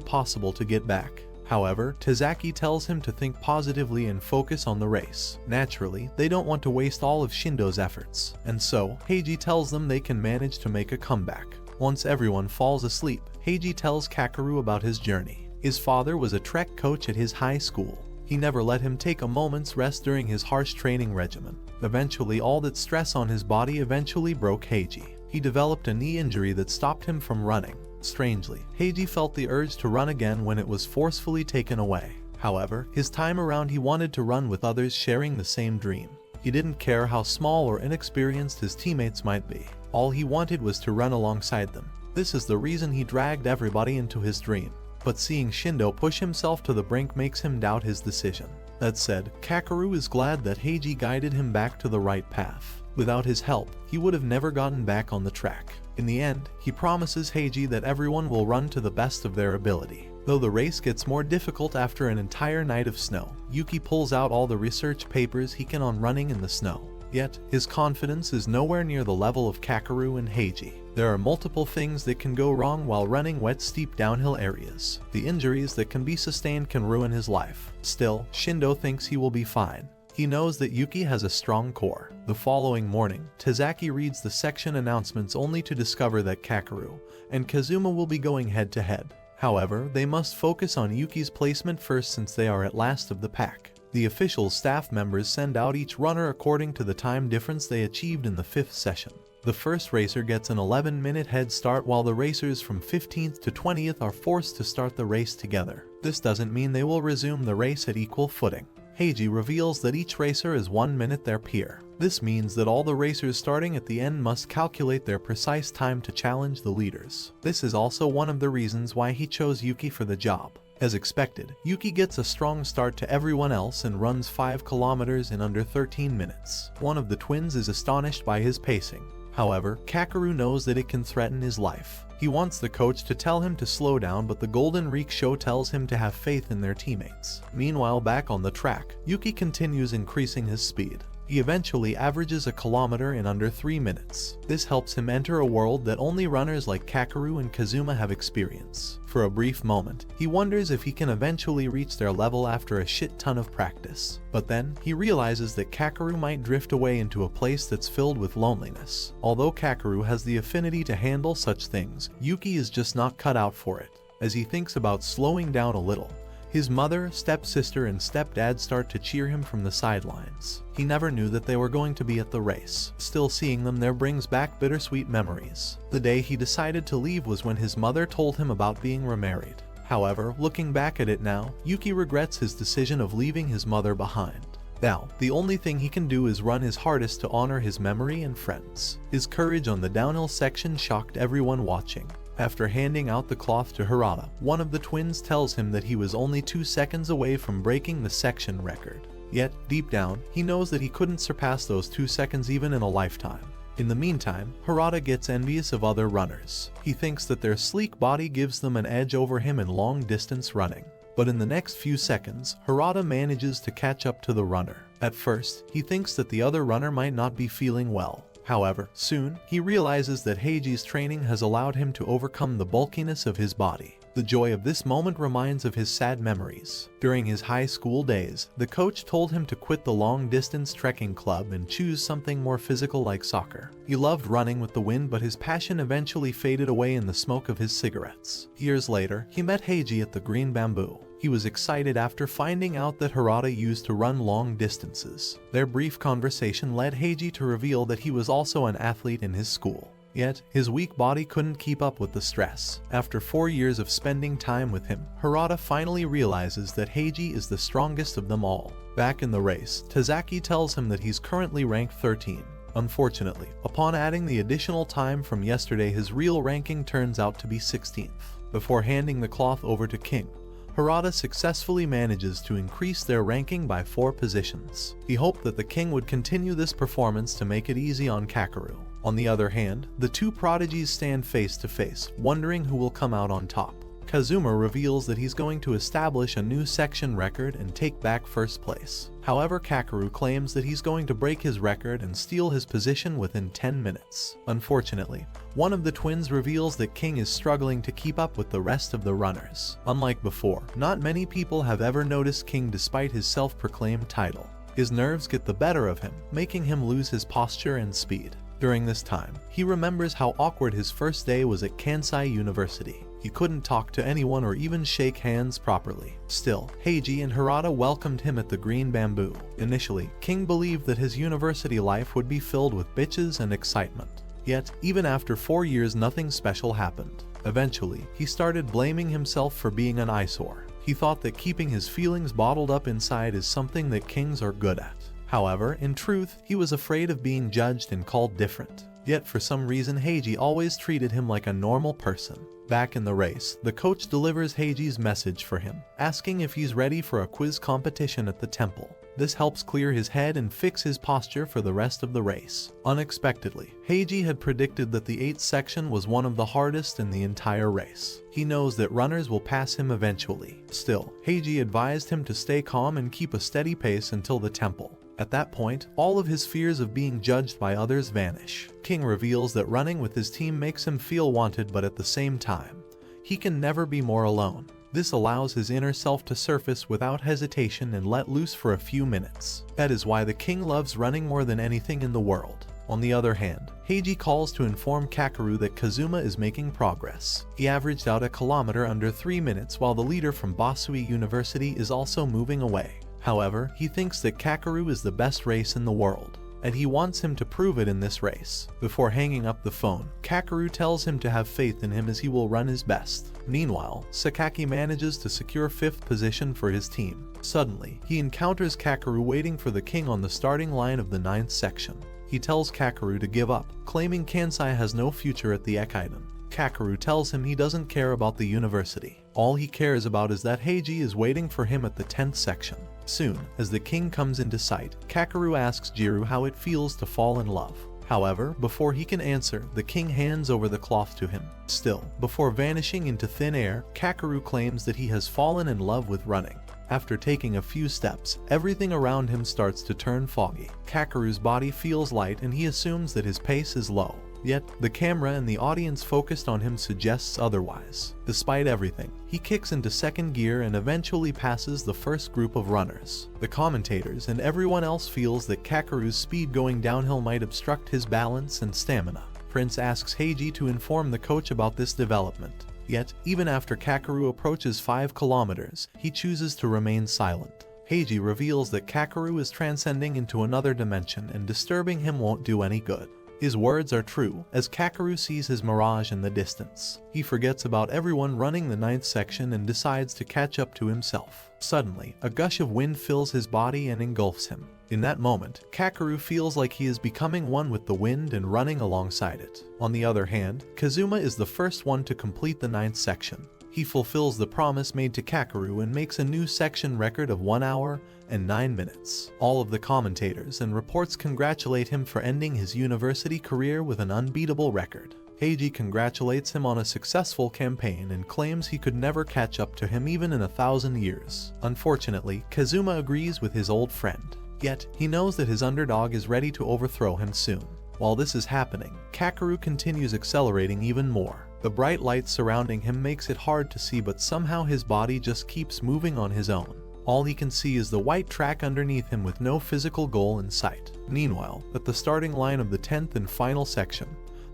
possible to get back. However, Tazaki tells him to think positively and focus on the race. Naturally, they don't want to waste all of Shindo's efforts, and so, Heiji tells them they can manage to make a comeback. Once everyone falls asleep, Heiji tells Kakeru about his journey. His father was a trek coach at his high school. He He never let him take a moment's rest during his harsh training regimen. Eventually, all that stress on his body eventually broke Heiji. He developed a knee injury that stopped him from running. Strangely, Heiji felt the urge to run again when it was forcefully taken away. However, his time around he wanted to run with others sharing the same dream. He didn't care how small or inexperienced his teammates might be. All he wanted was to run alongside them. This is the reason he dragged everybody into his dream. But seeing Shindo push himself to the brink makes him doubt his decision. That said, Kakeru is glad that Heiji guided him back to the right path. Without his help, he would have never gotten back on the track. In the end, he promises Heiji that everyone will run to the best of their ability. Though the race gets more difficult after an entire night of snow, Yuki pulls out all the research papers he can on running in the snow. Yet, his confidence is nowhere near the level of Kakeru and Heiji. There are multiple things that can go wrong while running wet, steep downhill areas. The injuries that can be sustained can ruin his life. Still, Shindo thinks he will be fine. He knows that Yuki has a strong core. The following morning, Tazaki reads the section announcements only to discover that Kakeru and Kazuma will be going head-to-head. However, they must focus on Yuki's placement first since they are at last of the pack. The official staff members send out each runner according to the time difference they achieved in the 5th session. The first racer gets an 11-minute head start while the racers from 15th to 20th are forced to start the race together. This doesn't mean they will resume the race at equal footing. Heiji reveals that each racer is 1 minute their peer. This means that all the racers starting at the end must calculate their precise time to challenge the leaders. This is also one of the reasons why he chose Yuki for the job. As expected, Yuki gets a strong start to everyone else and runs 5 kilometers in under 13 minutes. One of the twins is astonished by his pacing. However, Kakeru knows that it can threaten his life. He wants the coach to tell him to slow down, but the Golden Rickshaw tells him to have faith in their teammates. Meanwhile, back on the track, Yuki continues increasing his speed. He eventually averages a kilometer in under 3 minutes. This helps him enter a world that only runners like Kakeru and Kazuma have experience. For a brief moment, he wonders if he can eventually reach their level after a shit ton of practice. But then, he realizes that Kakeru might drift away into a place that's filled with loneliness. Although Kakeru has the affinity to handle such things, Yuki is just not cut out for it. As he thinks about slowing down a little, his mother, stepsister, and stepdad start to cheer him from the sidelines. He never knew that they were going to be at the race. Still, seeing them there brings back bittersweet memories. The day he decided to leave was when his mother told him about being remarried. However, looking back at it now, Yuki regrets his decision of leaving his mother behind. Now, the only thing he can do is run his hardest to honor his memory and friends. His courage on the downhill section shocked everyone watching. After handing out the cloth to Hirata, one of the twins tells him that he was only 2 seconds away from breaking the section record. Yet, deep down, he knows that he couldn't surpass those 2 seconds even in a lifetime. In the meantime, Hirata gets envious of other runners. He thinks that their sleek body gives them an edge over him in long-distance running. But in the next few seconds, Hirata manages to catch up to the runner. At first, he thinks that the other runner might not be feeling well. However, soon, he realizes that Heiji's training has allowed him to overcome the bulkiness of his body. The joy of this moment reminds of his sad memories. During his high school days, the coach told him to quit the long-distance trekking club and choose something more physical like soccer. He loved running with the wind, but his passion eventually faded away in the smoke of his cigarettes. Years later, he met Heiji at the Green Bamboo. He was excited after finding out that Hirata used to run long distances. Their brief conversation led Heiji to reveal that he was also an athlete in his school. Yet, his weak body couldn't keep up with the stress. After 4 years of spending time with him, Hirata finally realizes that Heiji is the strongest of them all. Back in the race, Tazaki tells him that he's currently ranked 13. Unfortunately, upon adding the additional time from yesterday, his real ranking turns out to be 16th. Before handing the cloth over to King, Hirata successfully manages to increase their ranking by 4 positions. He hoped that the king would continue this performance to make it easy on Kakeru. On the other hand, the 2 prodigies stand face to face, wondering who will come out on top. Kazuma reveals that he's going to establish a new section record and take back first place. However, Kakeru claims that he's going to break his record and steal his position within 10 minutes. Unfortunately, one of the twins reveals that King is struggling to keep up with the rest of the runners. Unlike before, not many people have ever noticed King despite his self-proclaimed title. His nerves get the better of him, making him lose his posture and speed. During this time, he remembers how awkward his first day was at Kansai University. He couldn't talk to anyone or even shake hands properly. Still, Heiji and Hirata welcomed him at the Green Bamboo. Initially, King believed that his university life would be filled with bitches and excitement. Yet, even after 4 years, nothing special happened. Eventually, he started blaming himself for being an eyesore. He thought that keeping his feelings bottled up inside is something that kings are good at. However, in truth, he was afraid of being judged and called different. Yet for some reason, Heiji always treated him like a normal person. Back in the race, the coach delivers Heiji's message for him, asking if he's ready for a quiz competition at the temple. This helps clear his head and fix his posture for the rest of the race. Unexpectedly, Heiji had predicted that the 8th section was one of the hardest in the entire race. He knows that runners will pass him eventually. Still, Heiji advised him to stay calm and keep a steady pace until the temple. At that point, all of his fears of being judged by others vanish. King reveals that running with his team makes him feel wanted, but at the same time, he can never be more alone. This allows his inner self to surface without hesitation and let loose for a few minutes. That is why the king loves running more than anything in the world. On the other hand, Heiji calls to inform Kakeru that Kazuma is making progress. He averaged out a kilometer under 3 minutes, while the leader from Basui University is also moving away. However, he thinks that Kakeru is the best race in the world, and he wants him to prove it in this race. Before hanging up the phone, Kakeru tells him to have faith in him as he will run his best. Meanwhile, Sakaki manages to secure 5th position for his team. Suddenly, he encounters Kakeru waiting for the king on the starting line of the 9th section. He tells Kakeru to give up, claiming Kansai has no future at the Ekiden. Kakeru tells him he doesn't care about the university. All he cares about is that Heiji is waiting for him at the 10th section. Soon, as the king comes into sight, Kakeru asks Jiru how it feels to fall in love. However, before he can answer, the king hands over the cloth to him. Still, before vanishing into thin air, Kakeru claims that he has fallen in love with running. After taking a few steps, everything around him starts to turn foggy. Kakeru's body feels light and he assumes that his pace is low. Yet, the camera and the audience focused on him suggests otherwise. Despite everything, he kicks into second gear and eventually passes the first group of runners. The commentators and everyone else feels that Kakeru's speed going downhill might obstruct his balance and stamina. Prince asks Heiji to inform the coach about this development. Yet, even after Kakeru approaches 5 kilometers, he chooses to remain silent. Heiji reveals that Kakeru is transcending into another dimension and disturbing him won't do any good. His words are true, as Kakeru sees his mirage in the distance. He forgets about everyone running the 9th section and decides to catch up to himself. Suddenly, a gush of wind fills his body and engulfs him. In that moment, Kakeru feels like he is becoming one with the wind and running alongside it. On the other hand, Kazuma is the first one to complete the 9th section. He fulfills the promise made to Kakeru and makes a new section record of 1 hour and 9 minutes. All of the commentators and reports congratulate him for ending his university career with an unbeatable record. Heiji congratulates him on a successful campaign and claims he could never catch up to him even in 1,000 years. Unfortunately, Kazuma agrees with his old friend. Yet, he knows that his underdog is ready to overthrow him soon. While this is happening, Kakeru continues accelerating even more. The bright light surrounding him makes it hard to see, but somehow his body just keeps moving on his own. All he can see is the white track underneath him with no physical goal in sight. Meanwhile, at the starting line of the 10th and final section,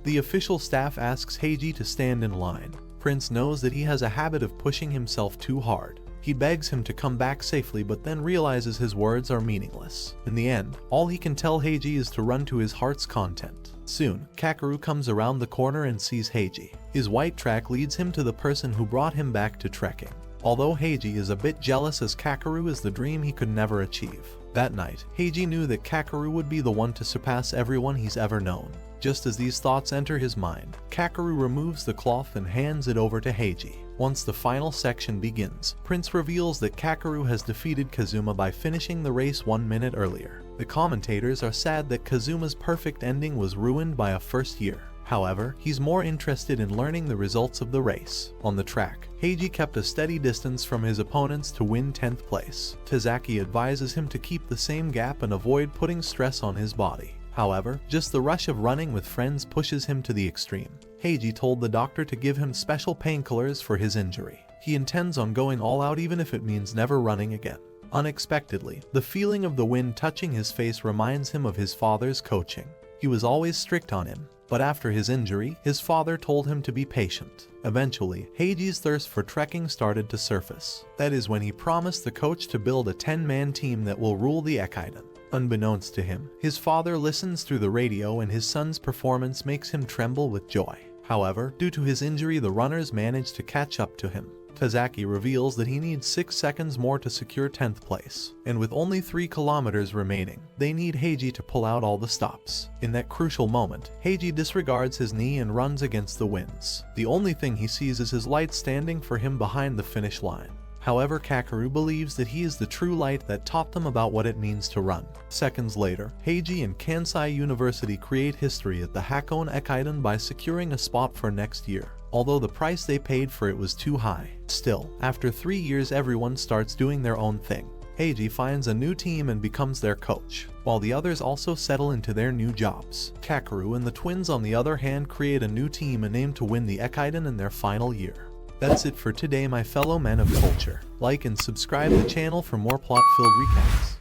the official staff asks Heiji to stand in line. Prince knows that he has a habit of pushing himself too hard. He begs him to come back safely, but then realizes his words are meaningless. In the end, all he can tell Heiji is to run to his heart's content. Soon, Kakeru comes around the corner and sees Heiji. His white track leads him to the person who brought him back to trekking. Although Heiji is a bit jealous, as Kakeru is the dream he could never achieve. That night, Heiji knew that Kakeru would be the one to surpass everyone he's ever known. Just as these thoughts enter his mind, Kakeru removes the cloth and hands it over to Heiji. Once the final section begins, Prince reveals that Kakeru has defeated Kazuma by finishing the race 1 minute earlier. The commentators are sad that Kazuma's perfect ending was ruined by a first year. However, he's more interested in learning the results of the race. On the track, Heiji kept a steady distance from his opponents to win 10th place. Tazaki advises him to keep the same gap and avoid putting stress on his body. However, just the rush of running with friends pushes him to the extreme. Heiji told the doctor to give him special painkillers for his injury. He intends on going all out even if it means never running again. Unexpectedly, the feeling of the wind touching his face reminds him of his father's coaching. He was always strict on him, but after his injury, his father told him to be patient. Eventually, Heiji's thirst for trekking started to surface. That is when he promised the coach to build a 10-man team that will rule the Ekiden. Unbeknownst to him, his father listens through the radio and his son's performance makes him tremble with joy. However, due to his injury, the runners manage to catch up to him. Tazaki reveals that he needs 6 seconds more to secure 10th place, and with only 3 kilometers remaining, they need Heiji to pull out all the stops. In that crucial moment, Heiji disregards his knee and runs against the winds. The only thing he sees is his light standing for him behind the finish line. However, Kakeru believes that he is the true light that taught them about what it means to run. Seconds later, Heiji and Kansai University create history at the Hakone Ekiden by securing a spot for next year, although the price they paid for it was too high. Still, after 3 years everyone starts doing their own thing. Heiji finds a new team and becomes their coach, while the others also settle into their new jobs. Kakeru and the twins on the other hand create a new team and aim to win the Ekiden in their final year. That's it for today, my fellow men of culture. Like and subscribe the channel for more plot-filled recaps.